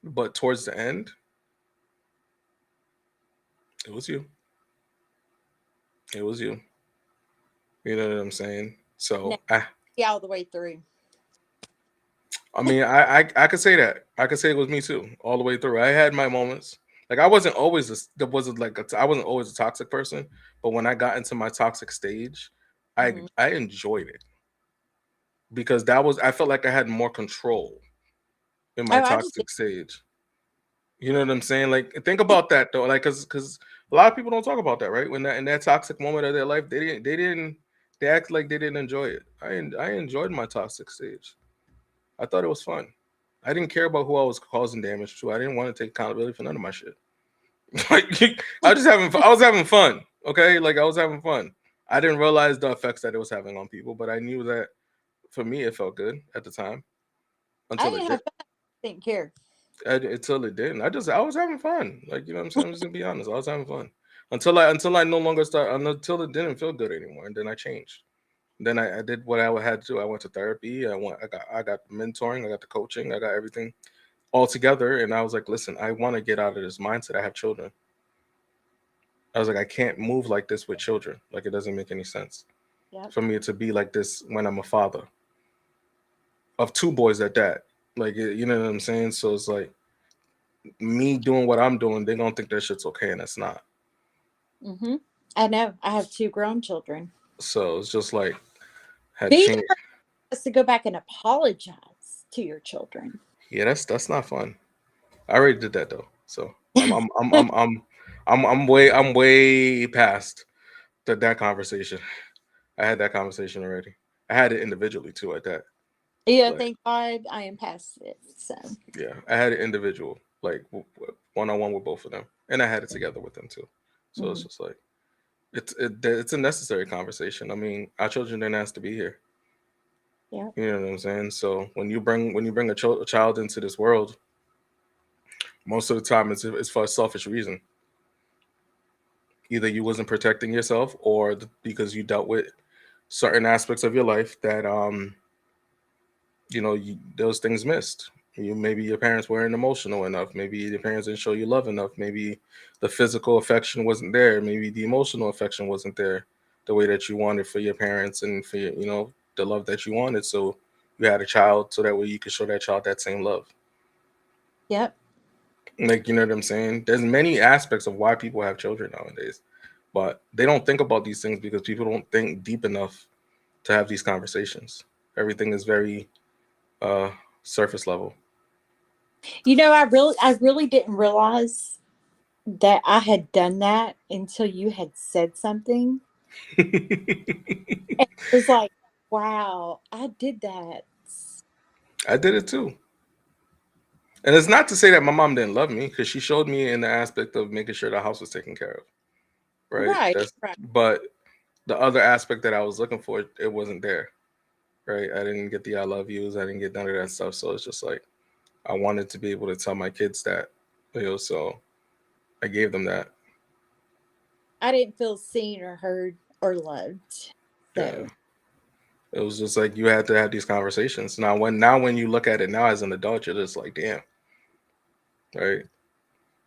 but towards the end, it was you. It was you. You know what I'm saying? No, So yeah, all the way through. I mean, I could say that. I could say it was me too, all the way through. I had my moments. Like, I wasn't always there wasn't like I wasn't always a toxic person, but when I got into my toxic stage, I Hmm. I enjoyed it because that was I felt like I had more control in my Oh, I just did. toxic stage. You know what I'm saying? Like, think about that though, like because a lot of people don't talk about that, right? When that in that toxic moment of their life, they act like they didn't enjoy it. I enjoyed my toxic stage. I thought it was fun. I didn't care about who I was causing damage to. I didn't want to take accountability for none of my shit. Like, I was having fun. Okay, like I was having fun. I didn't realize the effects that it was having on people, but I knew that for me it felt good at the time I until it didn't did. have fun. I didn't care. Until it didn't. I was having fun. Like, you know what I'm saying? I'm just gonna be honest. I was having fun until I no longer until it didn't feel good anymore, and then I changed. Then I did what I had to do. I went to therapy. I got mentoring. I got the coaching. I got everything all together, and I was like, listen, I want to get out of this mindset. I have children. I was like, I can't move like this with children. Like, it doesn't make any sense Yep. for me to be like this when I'm a father of two boys at that. Like, you know what I'm saying? So it's like me doing what I'm doing, they're gonna think that shit's okay, and it's not. Mm-hmm. I know. I have 2 grown children. So it's just like had Neither changed. has to go back and apologize to your children. Yeah, that's not fun. I already did that though. So I'm way past that conversation. I had that conversation already. I had it individually too at that. Yeah, Like, thank God I am past it. So, yeah, I had it individual, like one on one with both of them, and I had it together with them too. So it's mhm. just like it's a necessary conversation. I mean, our children didn't ask to be here. Yeah. You know what I'm saying? So when you bring a child into this world, most of the time it's for a selfish reason. Either you wasn't protecting yourself, or because you dealt with certain aspects of your life that those things missed. Maybe your parents weren't emotional enough. Maybe your parents didn't show you love enough. Maybe the physical affection wasn't there. Maybe the emotional affection wasn't there the way that you wanted for your parents and for the love that you wanted. So you had a child so that way you could show that child that same love. Yep. Like, you know what I'm saying? There's many aspects of why people have children nowadays, but they don't think about these things because people don't think deep enough to have these conversations. Everything is very uh surface level. I really didn't realize that I had done that until you had said something. And it was like, wow, I did that. I did it too. And it's not to say that my mom didn't love me, because she showed me in the aspect of making sure the house was taken care of. Right. Right, That's right. But the other aspect that I was looking for, it wasn't there. Right. I didn't get the I love yous. I didn't get none of that stuff. So it's just like I wanted to be able to tell my kids that. So I gave them that. I didn't feel seen or heard or loved. Yeah. So, It was just like you had to have these conversations. Now when you look at it now as an adult, you're just like, damn. Right.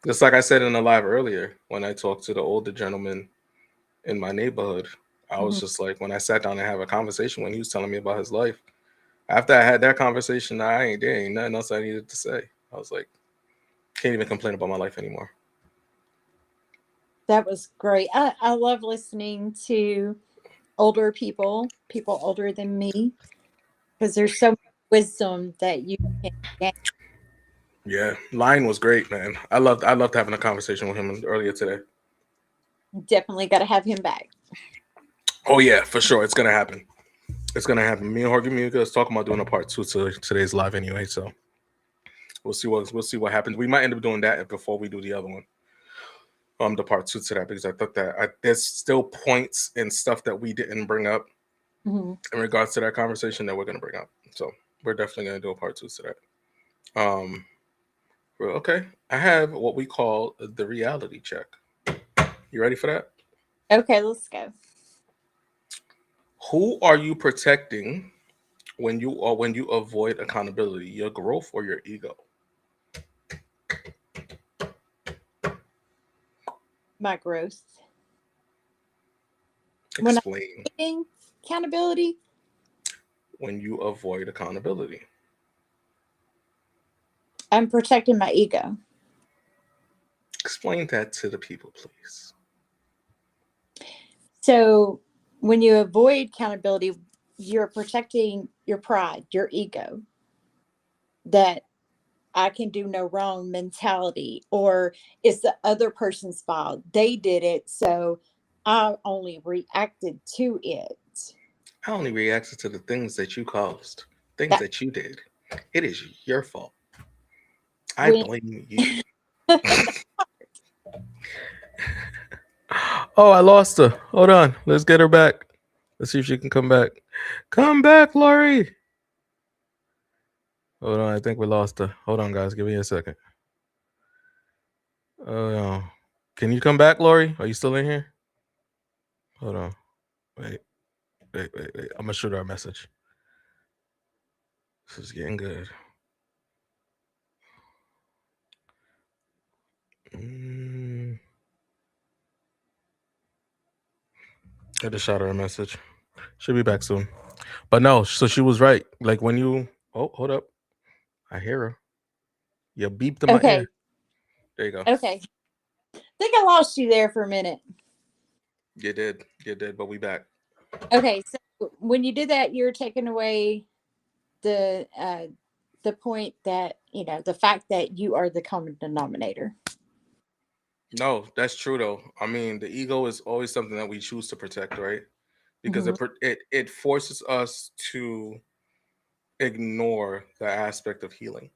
Just like I said in the live earlier, when I talked to the older gentleman in my neighborhood, I was mhm. just like, when I sat down and have a conversation when he was telling me about his life, after I had that conversation, there ain't nothing else I needed to say. I was like, can't even complain about my life anymore. That was great. I love listening to older people older than me, because there's so much wisdom that you can gain. Yeah, Lion was great, man. I loved having a conversation with him earlier today. Definitely got to have him back. Oh yeah, for sure, it's gonna happen. It's gonna happen. Me and Jorge Muga is talking about doing a part 2 to today's live anyway. So we'll see what happens. We might end up doing that before we do the other one. The part 2 to that, because I thought that there's still points and stuff that we didn't bring up Mhm. in regards to that conversation that we're gonna bring up. So we're definitely gonna do a part 2 to that. Well, okay. I have what we call the reality check. You ready for that? Okay, let's go. Who are you protecting when you avoid accountability? Your growth or your ego? My growth. When I'm Explain. taking accountability, When you avoid accountability. I'm protecting my ego. Explain that to the people, please. So when you avoid accountability, you're protecting your pride, your ego, that I can do no wrong mentality, or it's the other person's fault. They did it, so I only reacted to it. I only reacted to the things that you caused, things That that you did. It is your fault. I when blame you. Oh, I lost her. Hold on. Let's get her back. Let's see if she can come back. Come back, Lori. Hold on. I think we lost her. Hold on, guys. Give me a second. Oh, no. Can you come back, Lori? Are you still in here? Hold on. Wait. I'm going to shoot her a message. This is getting good. I just shot her a message. She'll be back soon. But no, so she was right. Like when you, oh, hold up. I hear her. You beeped in my Okay. ear. There you go. Okay. I think I lost you there for a minute. You did, but we back. Okay, so when you did that, you're taking away the point that, you know, the fact that you are the common denominator. No, that's true though. I mean, the ego is always something that we choose to protect, right? Because it forces us to ignore the aspect of healing,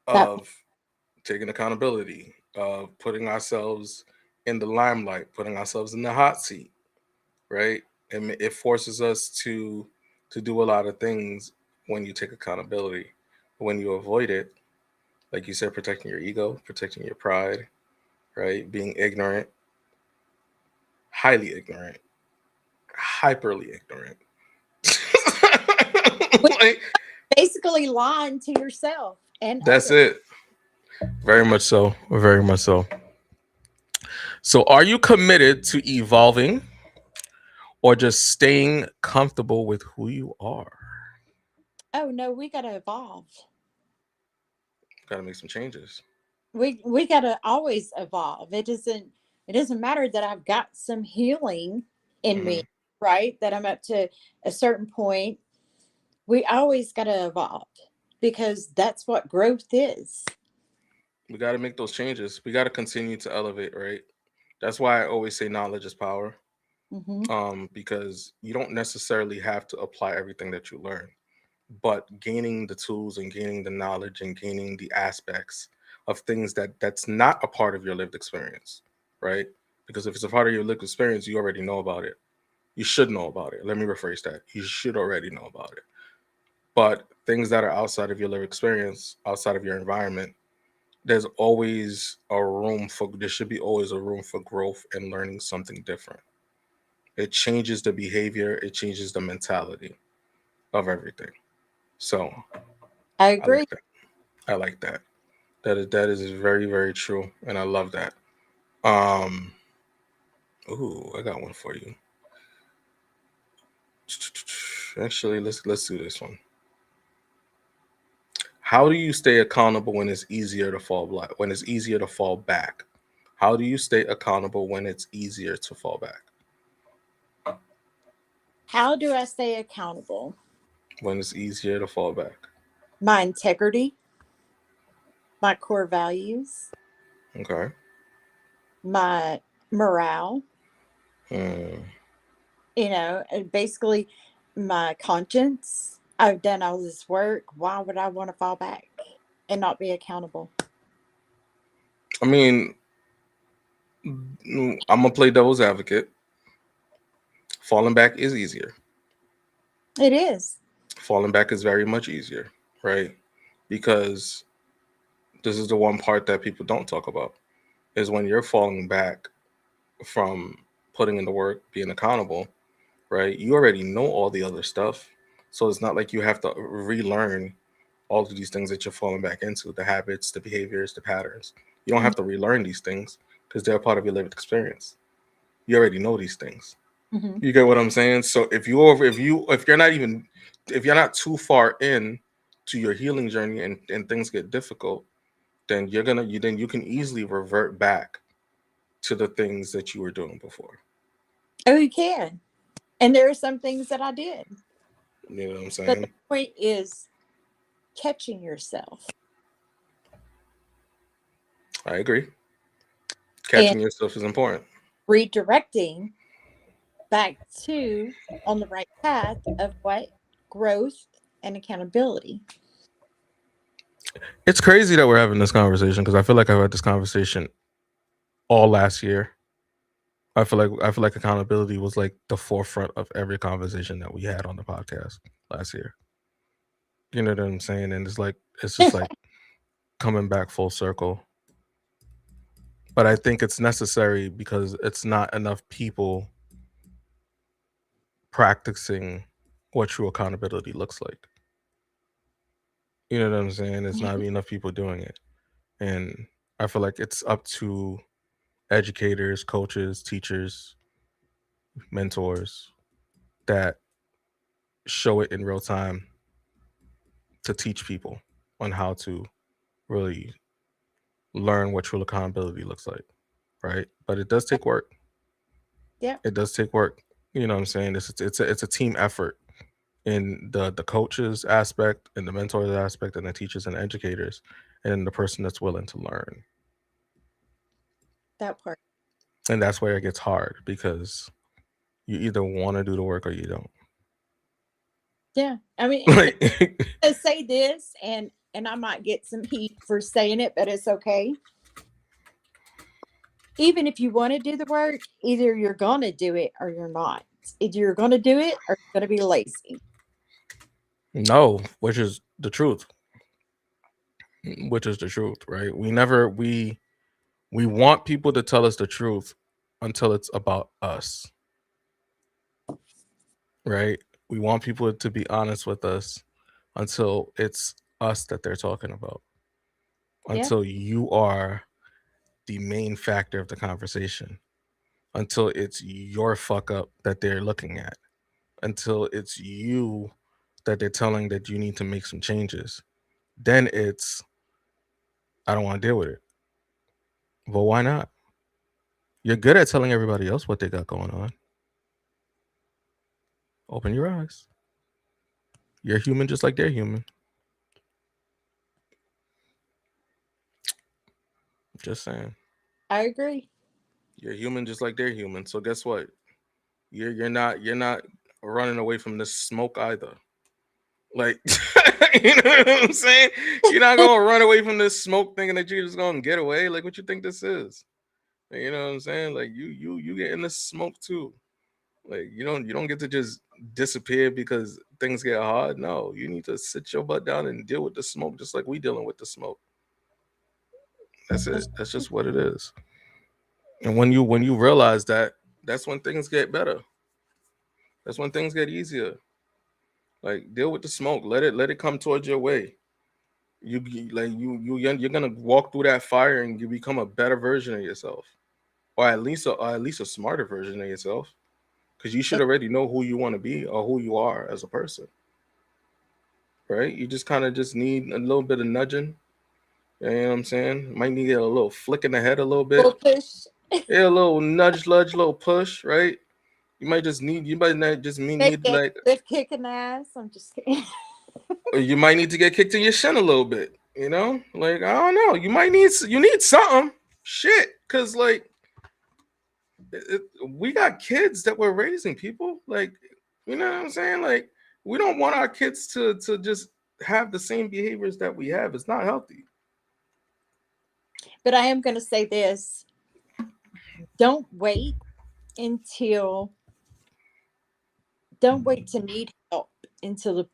of taking accountability, of putting ourselves in the limelight, putting ourselves in the hot seat, right? And it forces us to do a lot of things when you take accountability. When you avoid it, like you said, protecting your ego, protecting your pride, right? Being ignorant, highly ignorant, hyperly ignorant. Like, basically lying to yourself and that's others. it. Very much so. Very much so. So, are you committed to evolving or just staying comfortable with who you are? Oh no, we gotta evolve. Got to make some changes. We gotta always evolve. It doesn't matter that I've got some healing in me, right? That I'm up to a certain point. We always gotta evolve because that's what growth is. We got to make those changes. We got to continue to elevate, right? That's why I always say knowledge is power. Because you don't necessarily have to apply everything that you learn, but gaining the tools and gaining the knowledge and gaining the aspects of things that's not a part of your lived experience, right? Because if it's a part of your lived experience, you already know about it. You should know about it. Let me rephrase that. You should already know about it. But things that are outside of your lived experience, outside of your environment, there's always a room for, there should be always a room for growth and learning something different. It changes the behavior, it changes the mentality of everything. So I I agree. like that. I like that. That is very, very true. And I love that. Um ooh, I got one for you. Actually, let's do this one. How do you stay accountable when it's easier to when it's easier to fall back? How do you stay accountable when it's easier to fall back? How do I stay accountable? When it's easier to fall back. My integrity, my core values, Okay. my morale, Hmm. and basically my conscience. I've done all this work. Why would I want to fall back and not be accountable? I mean, I'm gonna play devil's advocate. Falling back is easier. It is. Falling back is very much easier, right? Because this is the one part that people don't talk about is when you're falling back from putting in the work, being accountable, right? You already know all the other stuff. So it's not like you have to relearn all of these things that you're falling back into, the habits, the behaviors, the patterns. You don't have to relearn these things because they're part of your lived experience. You already know these things. Mm-hmm. You get what I'm saying? So if you're not too far in to your healing journey and things get difficult, then you can easily revert back to the things that you were doing before. Oh, you can. And there are some things that I did. You know what I'm But saying? the point is catching yourself I agree. and Catching yourself is important. redirecting back to on the right path of what growth and accountability. It's crazy that we're having this conversation because I feel like I've had this conversation all last year. I feel like accountability was like the forefront of every conversation that we had on the podcast last year. You know what I'm saying? And it's just like coming back full circle. But I think it's necessary because it's not enough people practicing what true accountability looks like. You know what I'm saying? It's not enough people doing it. And I feel like it's up to educators, coaches, teachers, mentors that show it in real time to teach people on how to really learn what true accountability looks like, right? But it does take work. Yeah. It does take work. You know what I'm saying? It's a team effort in the coaches aspect and the mentors aspect and the teachers and educators and the person that's willing to learn. That part. And that's where it gets hard because you either want to do the work or you don't. Yeah. I mean, Like I say this, and I might get some heat for saying it, but it's okay. Even if you want to do the work, either you're going to do it or you're not. Either you're going to do it or you're going to be lazy. no, which is the truth. Which is the truth, right? We want people to tell us the truth until it's about us. Right? We want people to be honest with us until it's us that they're talking about. Yeah. Until you are the main factor of the conversation. Until it's your fuck up that they're looking at. Until it's you that they're telling that you need to make some changes. Then it's I don't want to deal with it. Well, why not? You're good at telling everybody else what they got going on. Open your eyes. You're human just like they're human. Just saying. I agree. You're human just like they're human. So guess what? You're not running away from this smoke either. Like you know what I'm saying? You're not gonna run away from this smoke thinking that you're just gonna get away. Like what you think this is? You know what I'm saying? Like you get in the smoke too. Like you don't get to just disappear because things get hard. No, you need to sit your butt down and deal with the smoke just like we dealing with the smoke. That's it. That's just what it is. And when you realize that, that's when things get better. That's when things get easier. Like deal with the smoke. Let it come towards your way. You're gonna walk through that fire and you become a better version of yourself, or at least a smarter version of yourself. Because you should already know who you want to be or who you are as a person, right? You just kind of just need a little bit of nudging. You know what I'm saying? Might need a little flick in the head a little bit. Little push. Yeah, a little nudge, little push, right? You might not just need Maybe a like, good kick in the ass. I'm just kidding. or you might need to get kicked in your shin a little bit. You know, like I don't know. You need something, shit, because like we got kids that we're raising, people. Like, you know what I'm saying? Like, we don't want our kids to just have the same behaviors that we have. It's not healthy. But I am going to say this. Don't wait until to need help until the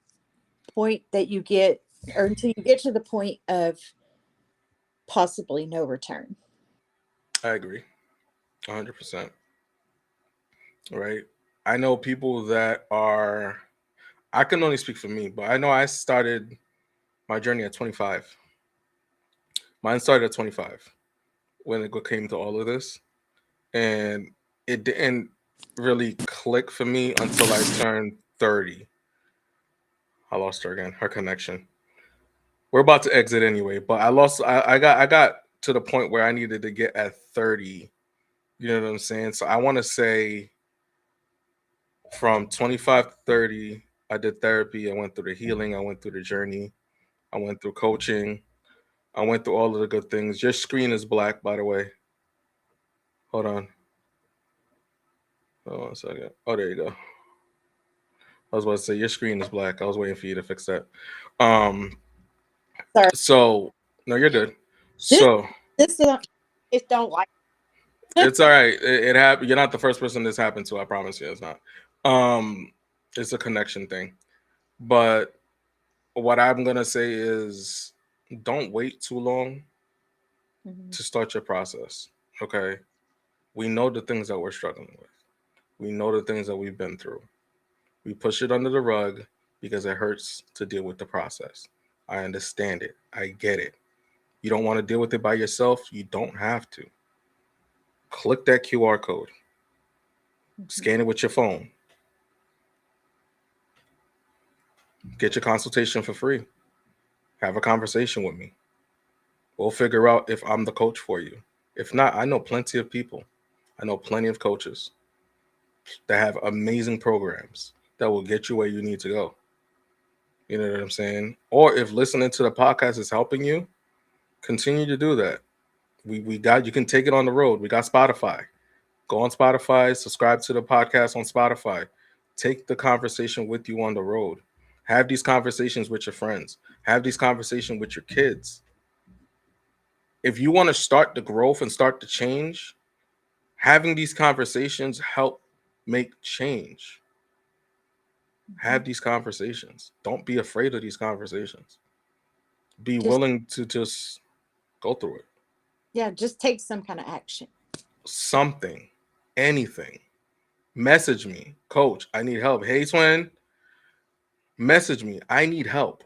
point that you get, or until you get to the point of possibly no return. I agree, 100%. Right? I know people that are. I can only speak for me, but I know I started my journey at 25. Mine started at 25 when it came to all of this, and it didn't really click for me until I turned 30. I lost her again. Her connection. We're about to exit anyway, but I got to the point where I needed to get at 30. You know what I'm saying? So I want to say from 25 to 30, I did therapy. I went through the healing. I went through the journey. I went through coaching. I went through all of the good things. Your screen is black, by the way. Hold on. Hold on a second. Oh, there you go. I was about to say your screen is black. I was waiting for you to fix that. Sorry. So no, you're good. This So this just don't like. It's all right. It happened. You're not the first person this happened to. I promise you, it's not. Um, it's a connection thing. But what I'm gonna say is, don't wait too long Mhm. to start your process. Okay, we know the things that we're struggling with. We know the things that we've been through. We push it under the rug because it hurts to deal with the process. I understand it. I get it. You don't want to deal with it by yourself. You don't have to. Click that QR code. Mhm. Scan it with your phone. Get your consultation for free. Have a conversation with me. We'll figure out if I'm the coach for you. If not, I know plenty of people. I know plenty of coaches that have amazing programs that will get you where you need to go. You know what I'm saying? Or if listening to the podcast is helping you, continue to do that. We got, you can take it on the road. We got Spotify. Go on Spotify, subscribe to the podcast on Spotify. Take the conversation with you on the road. Have these conversations with your friends. Have these conversations with your kids. If you want to start the growth and start the change, having these conversations help make change. Have Mhm. these conversations. Don't be afraid of these conversations. Be Just willing to just go through it. yeah, just take some kind of action. Something, anything. Message me, coach. I need help. Hey, twin, message me. I need help.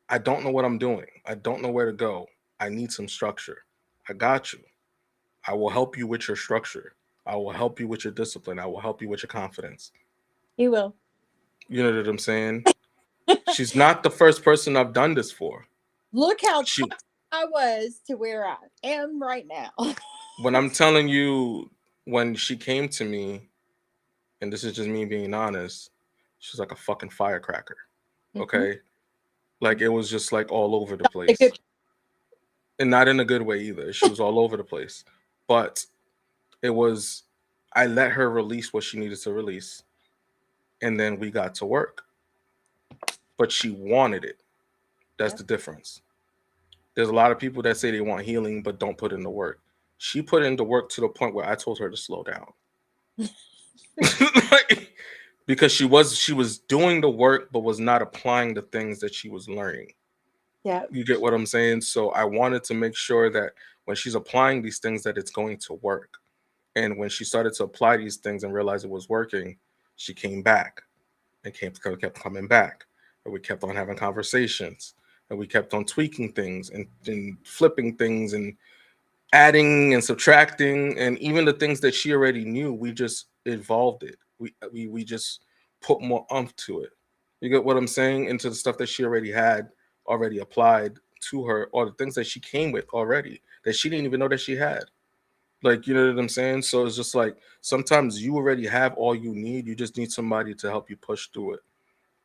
I don't know what I'm doing. I don't know where to go. I need some structure. I got you. I will help you with your structure. I will help you with your discipline. I will help you with your confidence. You will. You know what I'm saying? She's not the first person I've done this for. Look how She, tough I was to where I am right now. when I'm telling you, when she came to me, and this is just me being honest, she's like a fucking firecracker. Mhm. Okay. Like it was just like all over the A place. good And not in a good way either. She was all over the place. But it was, I let her release what she needed to release. And then we got to work. But she wanted it. That's yep. the difference. There's a lot of people that say they want healing but don't put in the work. She put in the work to the point where I told her to slow down. Like, because she was doing the work but was not applying the things that she was learning. Yeah. You get what I'm saying? So I wanted to make sure that when she's applying these things that it's going to work. And when she started to apply these things and realized it was working, she came back and kept coming back. And we kept on having conversations and we kept on tweaking things and flipping things and adding and subtracting, and even the things that she already knew, we just evolved it. We just put more umph to it. You get what I'm saying? Into the stuff that she already had already applied to her, or the things that she came with already that she didn't even know that she had. Like, you know what I'm saying? So it's just like sometimes you already have all you need. You just need somebody to help you push through it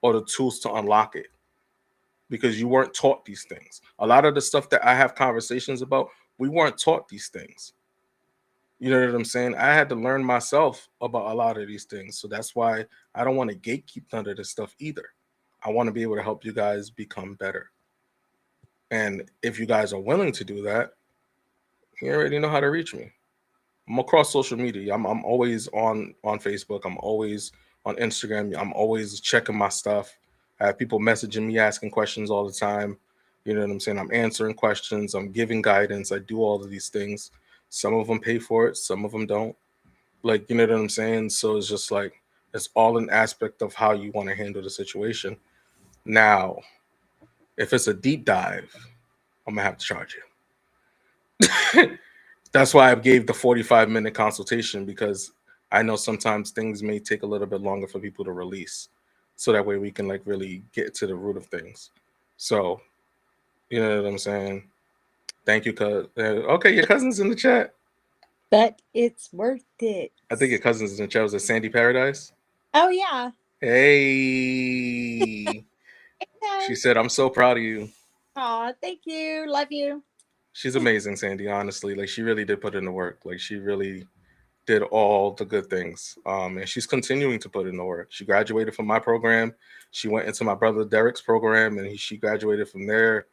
or the tools to unlock it because you weren't taught these things. A lot of the stuff that I have conversations about, we weren't taught these things. You know what I'm saying? I had to learn myself about a lot of these things. So that's why I don't want to gatekeep none of this stuff either. I want to be able to help you guys become better. And if you guys are willing to do that, you already know how to reach me. I'm across social media. I'm always on Facebook. I'm always on Instagram. I'm always checking my stuff. I have people messaging me asking questions all the time. You know what I'm saying? I'm answering questions. I'm giving guidance. I do all of these things. Some of them pay for it. Some of them don't. Like, you know what I'm saying? So it's just like it's all an aspect of how you want to handle the situation. Now, if it's a deep dive, I'm gonna have to charge you. That's why I gave the 45-minute consultation because I know sometimes things may take a little bit longer for people to release. So that way we can like really get to the root of things. So, you know what I'm saying? Thank you, cuz. Okay, your cousin's in the chat. But it's worth it. I think your cousin's in the chat. Was it Sandy Paradise? Oh yeah. Hey. Yeah. She said, I'm so proud of you. Aw, thank you. Love you. She's amazing, Sandy, honestly. Like she really did put in the work. Like she really did all the good things. And she's continuing to put in the work. She graduated from my program. She went into my brother Derek's program, and she graduated from there.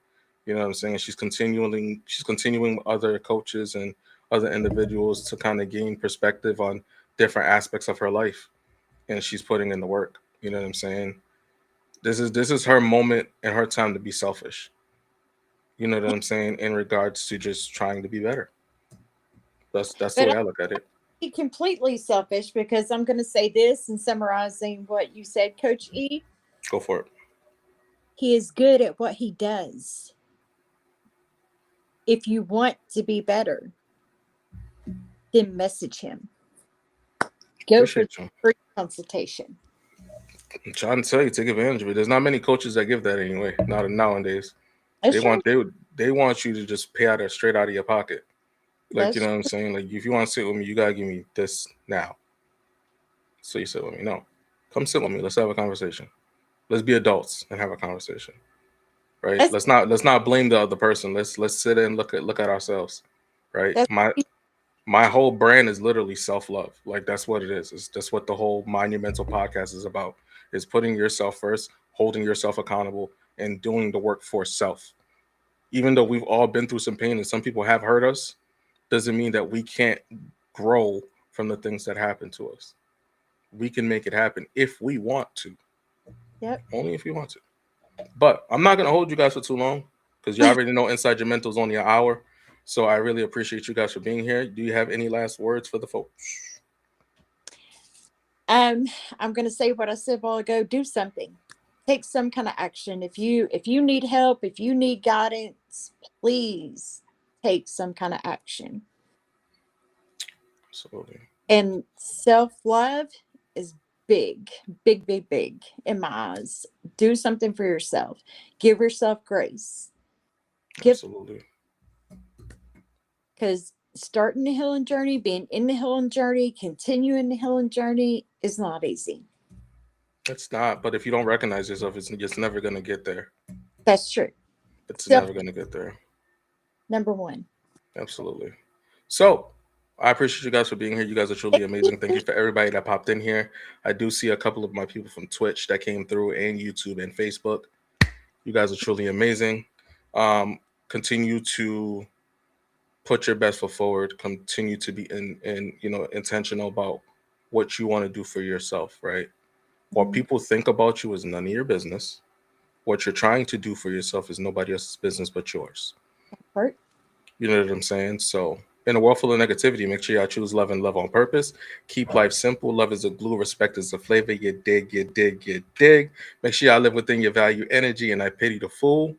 You know what I'm saying? She's continuing with other coaches and other individuals to kind of gain perspective on different aspects of her life, and she's putting in the work. You know what I'm saying? This is her moment and her time to be selfish. You know what I'm saying? In regards to just trying to be better. That's the But way I look at it. be completely selfish because I'm going to say this in summarizing what you said, Coach E. Go for it. He is good at what he does. If you want to be better, then message him. Go for Appreciate you. free consultation. I'm trying to tell you, take advantage of it. There's not many coaches that give that anyway. Not nowadays. That's They true. want they want you to just pay out it straight out of your pocket. Like, you That's know what I'm saying? Like, if you want to sit with me, you gotta give me this now. So you sit with me. No, come sit with me. Let's have a conversation. Let's be adults and have a conversation. Right? that's Let's not blame the other person. Let's sit and look at ourselves. Right? that's My whole brand is literally self-love. Like, that's what it is. It's that's what the whole monumental podcast is about. Is putting yourself first, holding yourself accountable, and doing the work for self. Even though we've all been through some pain and some people have hurt us, doesn't mean that we can't grow from the things that happen to us. We can make it happen if we want to. Yep. Only if we want to. But I'm not gonna hold you guys for too long because you already know Inside Your Mental is only an hour. So I really appreciate you guys for being here. Do you have any last words for the folks? I'm going to say what I said a while ago. Do something. Take some kind of action. If you need help, if you need guidance, please take some kind of action. Absolutely. And self-love is big, big, big, big in my eyes. Do something for yourself. Give yourself grace. Absolutely. Because starting the healing journey, being in the healing journey, continuing the healing journey is not easy. It's not, but if you don't recognize yourself, it's never gonna get there. That's true. It's Self never gonna get there. number one. Absolutely. So I appreciate you guys for being here. You guys are truly amazing. Thank you for everybody that popped in here. I do see a couple of my people from Twitch that came through, and YouTube and Facebook. You guys are truly amazing. Continue to put your best foot forward. Continue to be intentional about what you want to do for yourself, right? What people think about you is none of your business. What you're trying to do for yourself is nobody else's business but yours. Hurt. You know what I'm saying? So in a world full of negativity, make sure y'all choose love and love on purpose. Keep life simple. Love is a glue. Respect is a flavor. You dig, you dig, you dig. Make sure y'all live within your value energy, and I pity the fool.